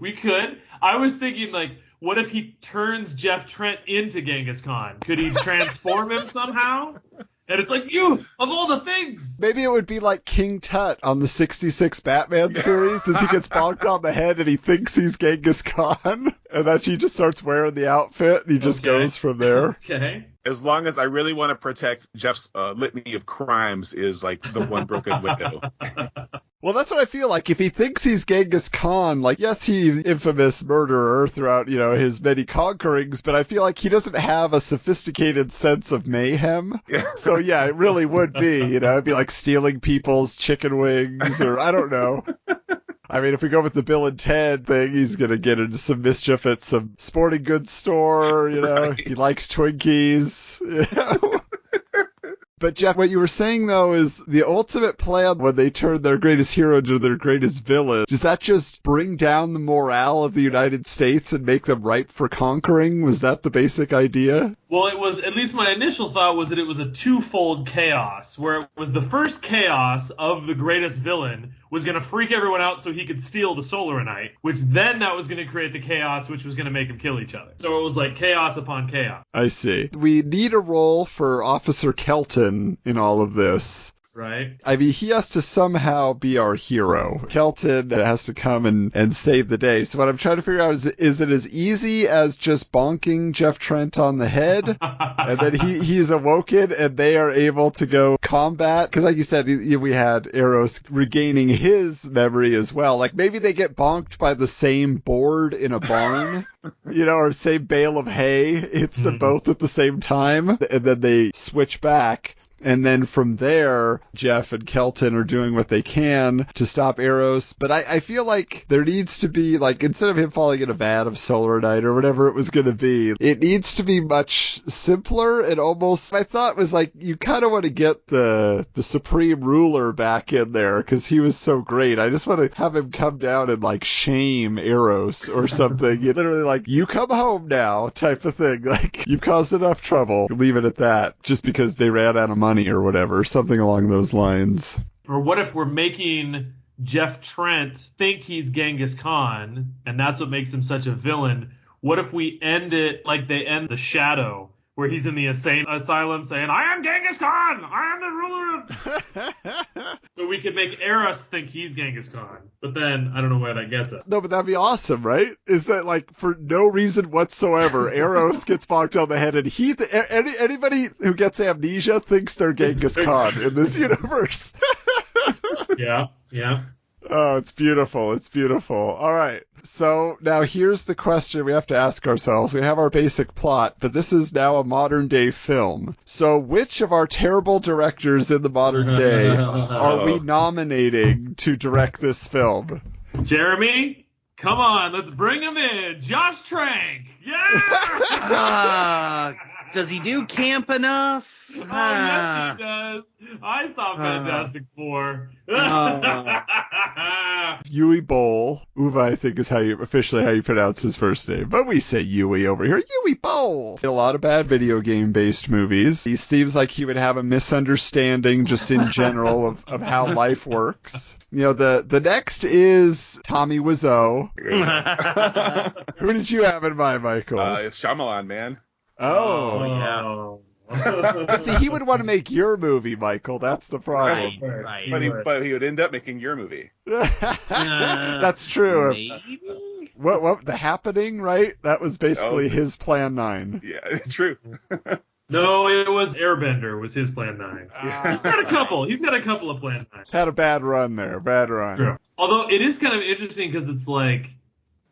We could. I was thinking, like, what if he turns Jeff Trent into Genghis Khan? Could he transform him somehow? And it's like, you, of all the things. Maybe it would be like King Tut on the 66 Batman series, as he gets bonked on the head and he thinks he's Genghis Khan, and then he just starts wearing the outfit and he just goes from there. Okay. As long as I really want to protect Jeff's litany of crimes is like the one broken window. Well, that's what I feel like. If he thinks he's Genghis Khan, like, yes, he's infamous murderer throughout, his many conquerings, but I feel like he doesn't have a sophisticated sense of mayhem. Yeah. So, yeah, it really would be, it'd be like stealing people's chicken wings, or I don't know. I mean, if we go with the Bill and Ted thing, he's going to get into some mischief at some sporting goods store, Right. He likes Twinkies, But, Jeff, what you were saying, though, is the ultimate plan when they turn their greatest hero into their greatest villain, does that just bring down the morale of the United States and make them ripe for conquering? Was that the basic idea? Well, it was, at least my initial thought was that it was a twofold chaos, where it was the first chaos of the greatest villain was going to freak everyone out so he could steal the Solaranite, which then that was going to create the chaos, which was going to make them kill each other. So it was like chaos upon chaos. I see. We need a role for Officer Kelton in all of this. Right. I mean, he has to somehow be our hero. Kelton has to come and save the day. So what I'm trying to figure out is it as easy as just bonking Jeff Trent on the head? And then he's awoken and they are able to go combat? Because like you said, we had Eros regaining his memory as well. Like maybe they get bonked by the same board in a barn, or same bale of hay. Hits them both at the same time. And then they switch back. And then from there, Jeff and Kelton are doing what they can to stop Eros. But I feel like there needs to be, like, instead of him falling in a vat of Solaranite or whatever it was going to be, it needs to be much simpler and almost, my thought was like, you kind of want to get the Supreme Ruler back in there because he was so great. I just want to have him come down and, like, shame Eros or something. Literally like, you come home now type of thing. Like, you've caused enough trouble. Leave it at that just because they ran out of money or whatever, something along those lines. Or what if we're making Jeff Trent think he's Genghis Khan, and that's what makes him such a villain? What if we end it like they end The Shadow, where he's in the insane asylum saying, I am Genghis Khan! I am the ruler of... So we could make Eros think he's Genghis Khan. But then, I don't know where that gets us. No, but that'd be awesome, right? Is that, like, for no reason whatsoever, Eros gets bonked on the head, and anybody who gets amnesia thinks they're Genghis Khan in this universe. Yeah. Oh, it's beautiful. It's beautiful. All right. So now here's the question we have to ask ourselves. We have our basic plot, but this is now a modern day film. So which of our terrible directors in the modern day are we nominating to direct this film? Jeremy, come on, let's bring him in. Josh Trank. Yeah! Does he do camp enough? Oh, yes, he does. I saw Fantastic Four. Yui Bowl. Uva, I think, is officially how you pronounce his first name. But we say Yui over here. Yui Bowl. A lot of bad video game-based movies. He seems like he would have a misunderstanding just in general of how life works. The next is Tommy Wiseau. Who did you have in mind, Michael? Shyamalan, man. Oh, yeah. See, he would want to make your movie, Michael. That's the problem. Right. But he would end up making your movie. That's true. Maybe? What The Happening, right? That was basically his Plan 9. Yeah, true. No, it was Airbender was his Plan 9. He's got a couple. He's got a couple of Plan 9s. Had a bad run there. Bad run. True. Although it is kind of interesting because it's like,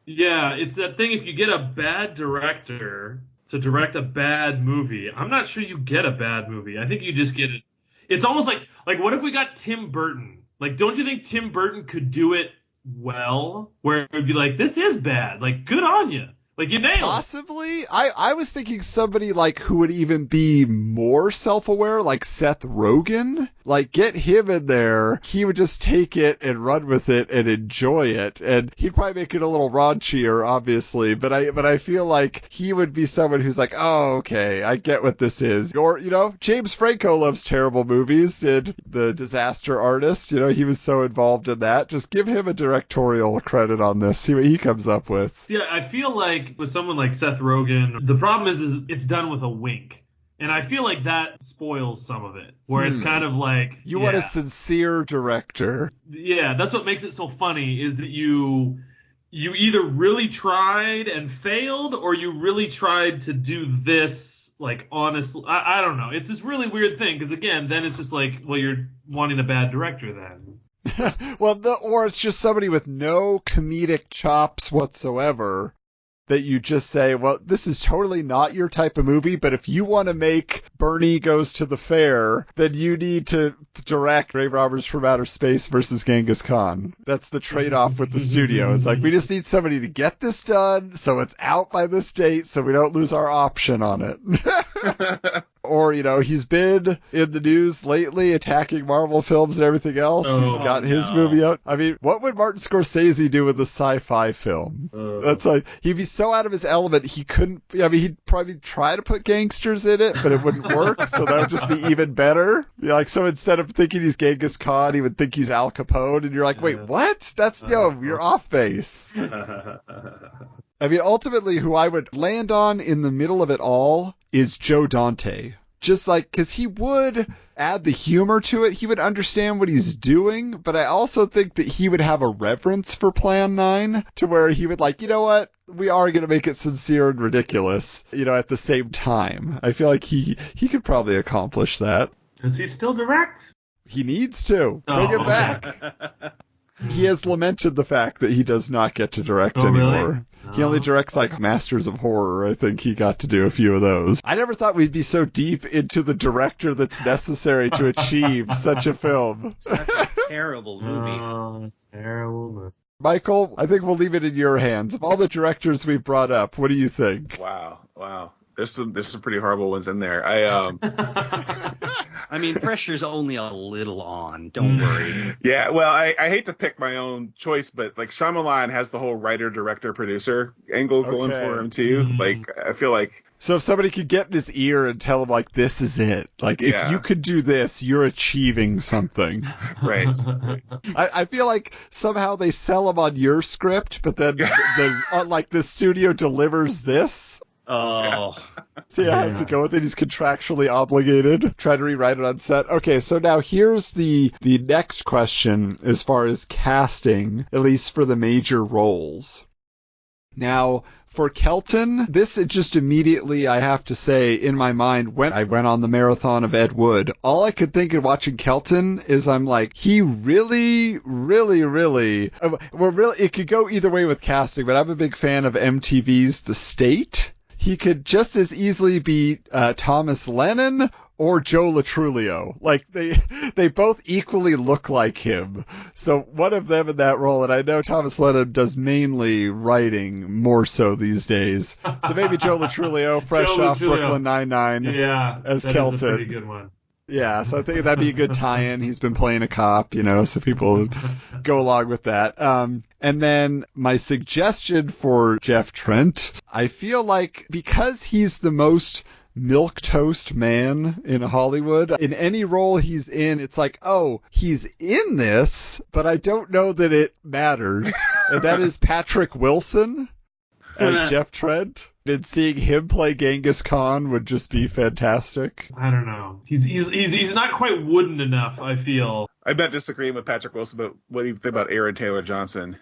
yeah, it's that thing. If you get a bad director to direct a bad movie, I'm not sure you get a bad movie. I think you just get it. It's almost like what if we got Tim Burton? Like, don't you think Tim Burton could do it well? Where it would be like, this is bad. Like, good on you. Like, you nailed it. Possibly. I was thinking somebody, like, who would even be more self-aware, like Seth Rogen. Like, get him in there. He would just take it and run with it and enjoy it. And he'd probably make it a little raunchier, obviously. But I feel like he would be someone who's like, oh, okay, I get what this is. Or, James Franco loves terrible movies. Did The Disaster Artist. He was so involved in that. Just give him a directorial credit on this. See what he comes up with. Yeah, I feel like with someone like Seth Rogen, the problem is it's done with a wink. And I feel like that spoils some of it, where it's kind of like... You want a sincere director. Yeah, that's what makes it so funny, is that you either really tried and failed, or you really tried to do this, like, honestly. I don't know. It's this really weird thing, because, again, then it's just like, well, you're wanting a bad director then. Well, or it's just somebody with no comedic chops whatsoever that you just say, well, this is totally not your type of movie, but if you want to make Bernie Goes to the Fair, then you need to direct Grave Robbers from Outer Space versus Genghis Khan. That's the trade-off with the studio. It's like, we just need somebody to get this done, so it's out by this date, so we don't lose our option on it. Or, he's been in the news lately attacking Marvel films and everything else. He's got his movie out. I mean, what would Martin Scorsese do with a sci-fi film? That's like, he'd be so out of his element, he couldn't, he'd probably try to put gangsters in it, but it wouldn't work, so that would just be even better. So instead of thinking he's Genghis Khan, he would think he's Al Capone, and you're like, wait, what? You're off base. I mean, ultimately, who I would land on in the middle of it all is Joe Dante. Just like, because he would add the humor to it. He would understand what he's doing, but I also think that he would have a reverence for Plan 9 to where he would like, you know what? We are going to make it sincere and ridiculous, at the same time. I feel like he could probably accomplish that. Does he still direct? He needs to. Bring him back. He has lamented the fact that he does not get to direct anymore. Really? He only directs like Masters of Horror. I think he got to do a few of those. I never thought we'd be so deep into the director that's necessary to achieve such a film. Such a terrible movie. Terrible movie. Michael, I think we'll leave it in your hands. Of all the directors we've brought up, what do you think? Wow. There's some pretty horrible ones in there. I mean, pressure's only a little on. Don't worry. Yeah, well, I hate to pick my own choice, but like Shyamalan has the whole writer, director, producer angle going for him too. Like, I feel like. So if somebody could get in his ear and tell him like, this is it. Like, if you could do this, you're achieving something. Right. I feel like somehow they sell him on your script, but then the studio delivers this. Oh. So he has to go with it. He's contractually obligated. Try to rewrite it on set. Okay, so now here's the next question as far as casting, at least for the major roles. Now, for Kelton, this just immediately, I have to say, in my mind, when I went on the marathon of Ed Wood, all I could think of watching Kelton is I'm like, he really, really, really, it could go either way with casting, but I'm a big fan of MTV's The State. He could just as easily be Thomas Lennon or Joe LoTruglio. Like, they both equally look like him. So one of them in that role, and I know Thomas Lennon does mainly writing more so these days. So maybe Joe LoTruglio, fresh off Brooklyn Nine-Nine, as Kelton. Is a pretty good one. Yeah, so I think that'd be a good tie-in. He's been playing a cop, so people go along with that. And then my suggestion for Jeff Trent, I feel like because he's the most milquetoast man in Hollywood, in any role he's in, it's like, oh, he's in this, but I don't know that it matters. And that is Patrick Wilson as Jeff Trent. And seeing him play Genghis Khan would just be fantastic. I don't know. He's not quite wooden enough, I feel. I'm not disagreeing with Patrick Wilson, but what do you think about Aaron Taylor Johnson?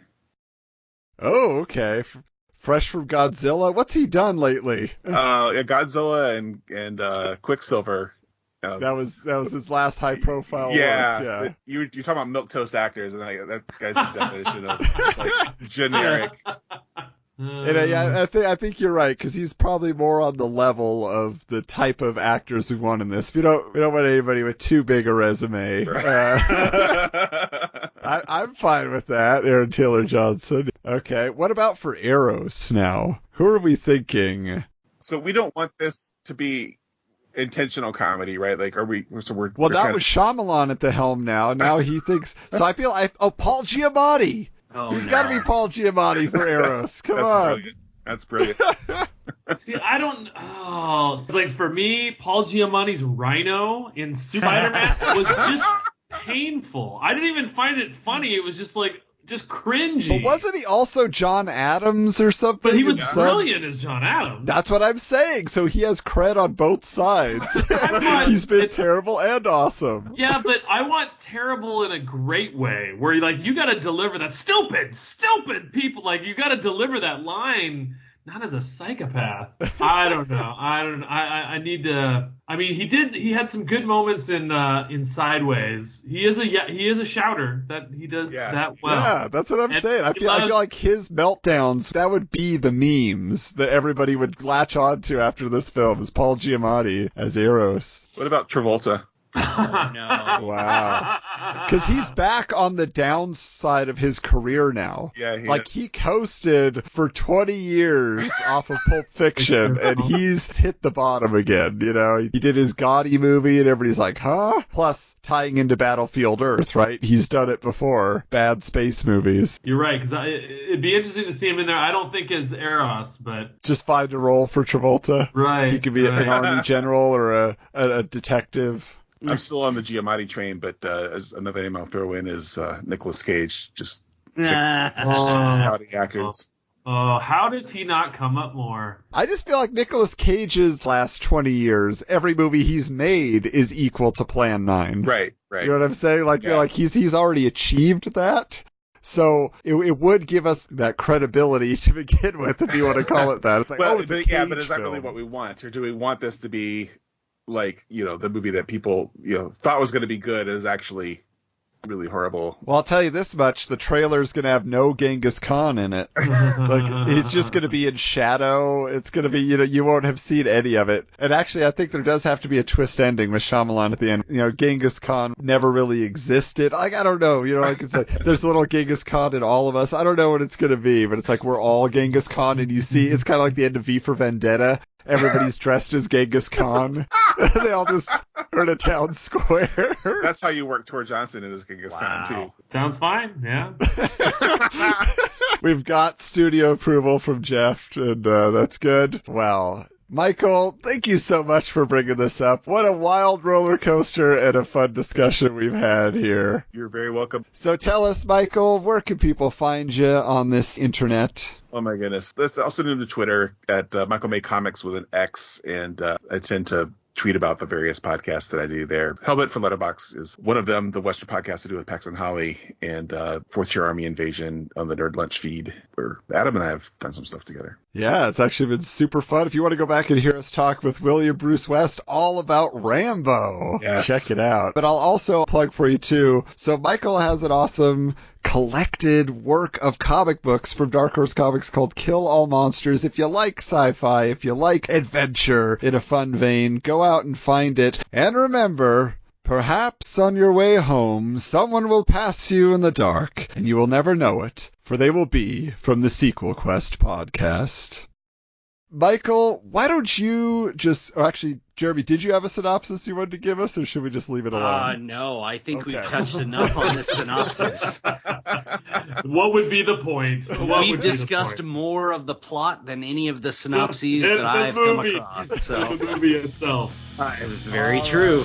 Oh, okay. Fresh from Godzilla. What's he done lately? Godzilla and Quicksilver. That was his last high profile work. Yeah. You're talking about milquetoast actors, and that guy's the definition of just like generic. And I think you're right, because he's probably more on the level of the type of actors we want in this. We don't want anybody with too big a resume. I'm fine with that, Aaron Taylor Johnson. Okay, what about for Eros now? Who are we thinking? So we don't want this to be intentional comedy, right? Like, are we? So we're well, that was Shyamalan at the helm now. Now he thinks. So I feel Paul Giamatti. Oh, He's got to be Paul Giamatti for Eros. Come on. That's brilliant. See, I don't. Oh, it's like for me, Paul Giamatti's Rhino in Spider-Man was just painful. I didn't even find it funny. It was just like just cringy. But wasn't he also John Adams or something? But he was brilliant as John Adams. That's what I'm saying. So he has cred on both sides. He's been terrible and awesome. Yeah, but I want terrible in a great way, where you got to deliver that stupid people. Like, you got to deliver that line. Not as a psychopath. I don't know. I need to. I mean, he had some good moments in Sideways. He is a shouter. That he does that well. Yeah, that's what I'm saying. I feel like his meltdowns, that would be the memes that everybody would latch on to after this film, is Paul Giamatti as Eros. What about Travolta? No. Wow. Because he's back on the downside of his career now. Yeah, he coasted for 20 years off of Pulp Fiction, and he's hit the bottom again, you know? He did his Gotti movie, and everybody's like, huh? Plus, tying into Battlefield Earth, right? He's done it before. Bad space movies. You're right, because it'd be interesting to see him in there. I don't think as Eros, but... Just find a role for Travolta. Right. He could be an army general or a detective. I'm still on the Giamatti train, but as another name I'll throw in is Nicolas Cage. Just Saudi actors. Oh, how does he not come up more? I just feel like Nicolas Cage's last 20 years, every movie he's made is equal to Plan 9. Right. You know what I'm saying? Like he's already achieved that. So it would give us that credibility to begin with, if you want to call it that. It's like, it's a Cage film. But is that really what we want? Or do we want this to be like, the movie that people, thought was going to be good is actually really horrible? Well, I'll tell you this much. The trailer's going to have no Genghis Khan in it. It's just going to be in shadow. It's going to be, you won't have seen any of it. And actually, I think there does have to be a twist ending with Shyamalan at the end. Genghis Khan never really existed. I don't know. It's like there's a little Genghis Khan in all of us. I don't know what it's going to be, but it's like we're all Genghis Khan, and you see, it's kind of like the end of V for Vendetta. Everybody's dressed as Genghis Khan. They all just are in a town square. That's how you work Tor Johnson in as Genghis Khan, too. Sounds fine, yeah. We've got studio approval from Jeff, and that's good. Well, Michael, thank you so much for bringing this up. What a wild roller coaster and a fun discussion we've had here. You're very welcome. So tell us, Michael, where can people find you on this internet? Oh my goodness. I'll send them to Twitter at Michael May Comics with an X, and I tend to tweet about the various podcasts that I do there. Hubbard for Letterboxd is one of them, the Western podcast I do with Pax and Holly, and Fourth Year Army Invasion on the Nerd Lunch feed, where Adam and I have done some stuff together. Yeah, it's actually been super fun. If you want to go back and hear us talk with William Bruce West all about Rambo, check it out. But I'll also plug for you too. So Michael has an awesome collected work of comic books from Dark Horse Comics called Kill All Monsters. If you like sci-fi, if you like adventure in a fun vein, go out and find it. And remember, perhaps on your way home, someone will pass you in the dark, and you will never know it, for they will be from the SequelQuest podcast. Michael, why don't you actually, Jeremy, did you have a synopsis you wanted to give us, or should we just leave it alone? No, I think we've touched enough on this synopsis. What would be the point? We've discussed more of the plot than any of the synopses that I've come across. So. The movie itself. Very true.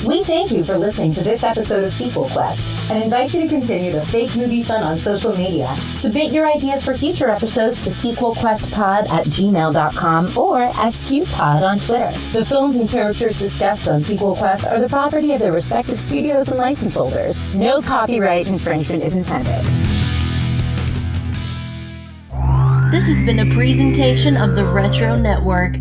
We thank you for listening to this episode of SequelQuest and invite you to continue the fake movie fun on social media. Submit your ideas for future episodes to sequelquestpod@gmail.com or SQPod on Twitter. The films and characters discussed on SequelQuest are the property of their respective studios and license holders. No copyright infringement is intended. This has been a presentation of the Retro Network.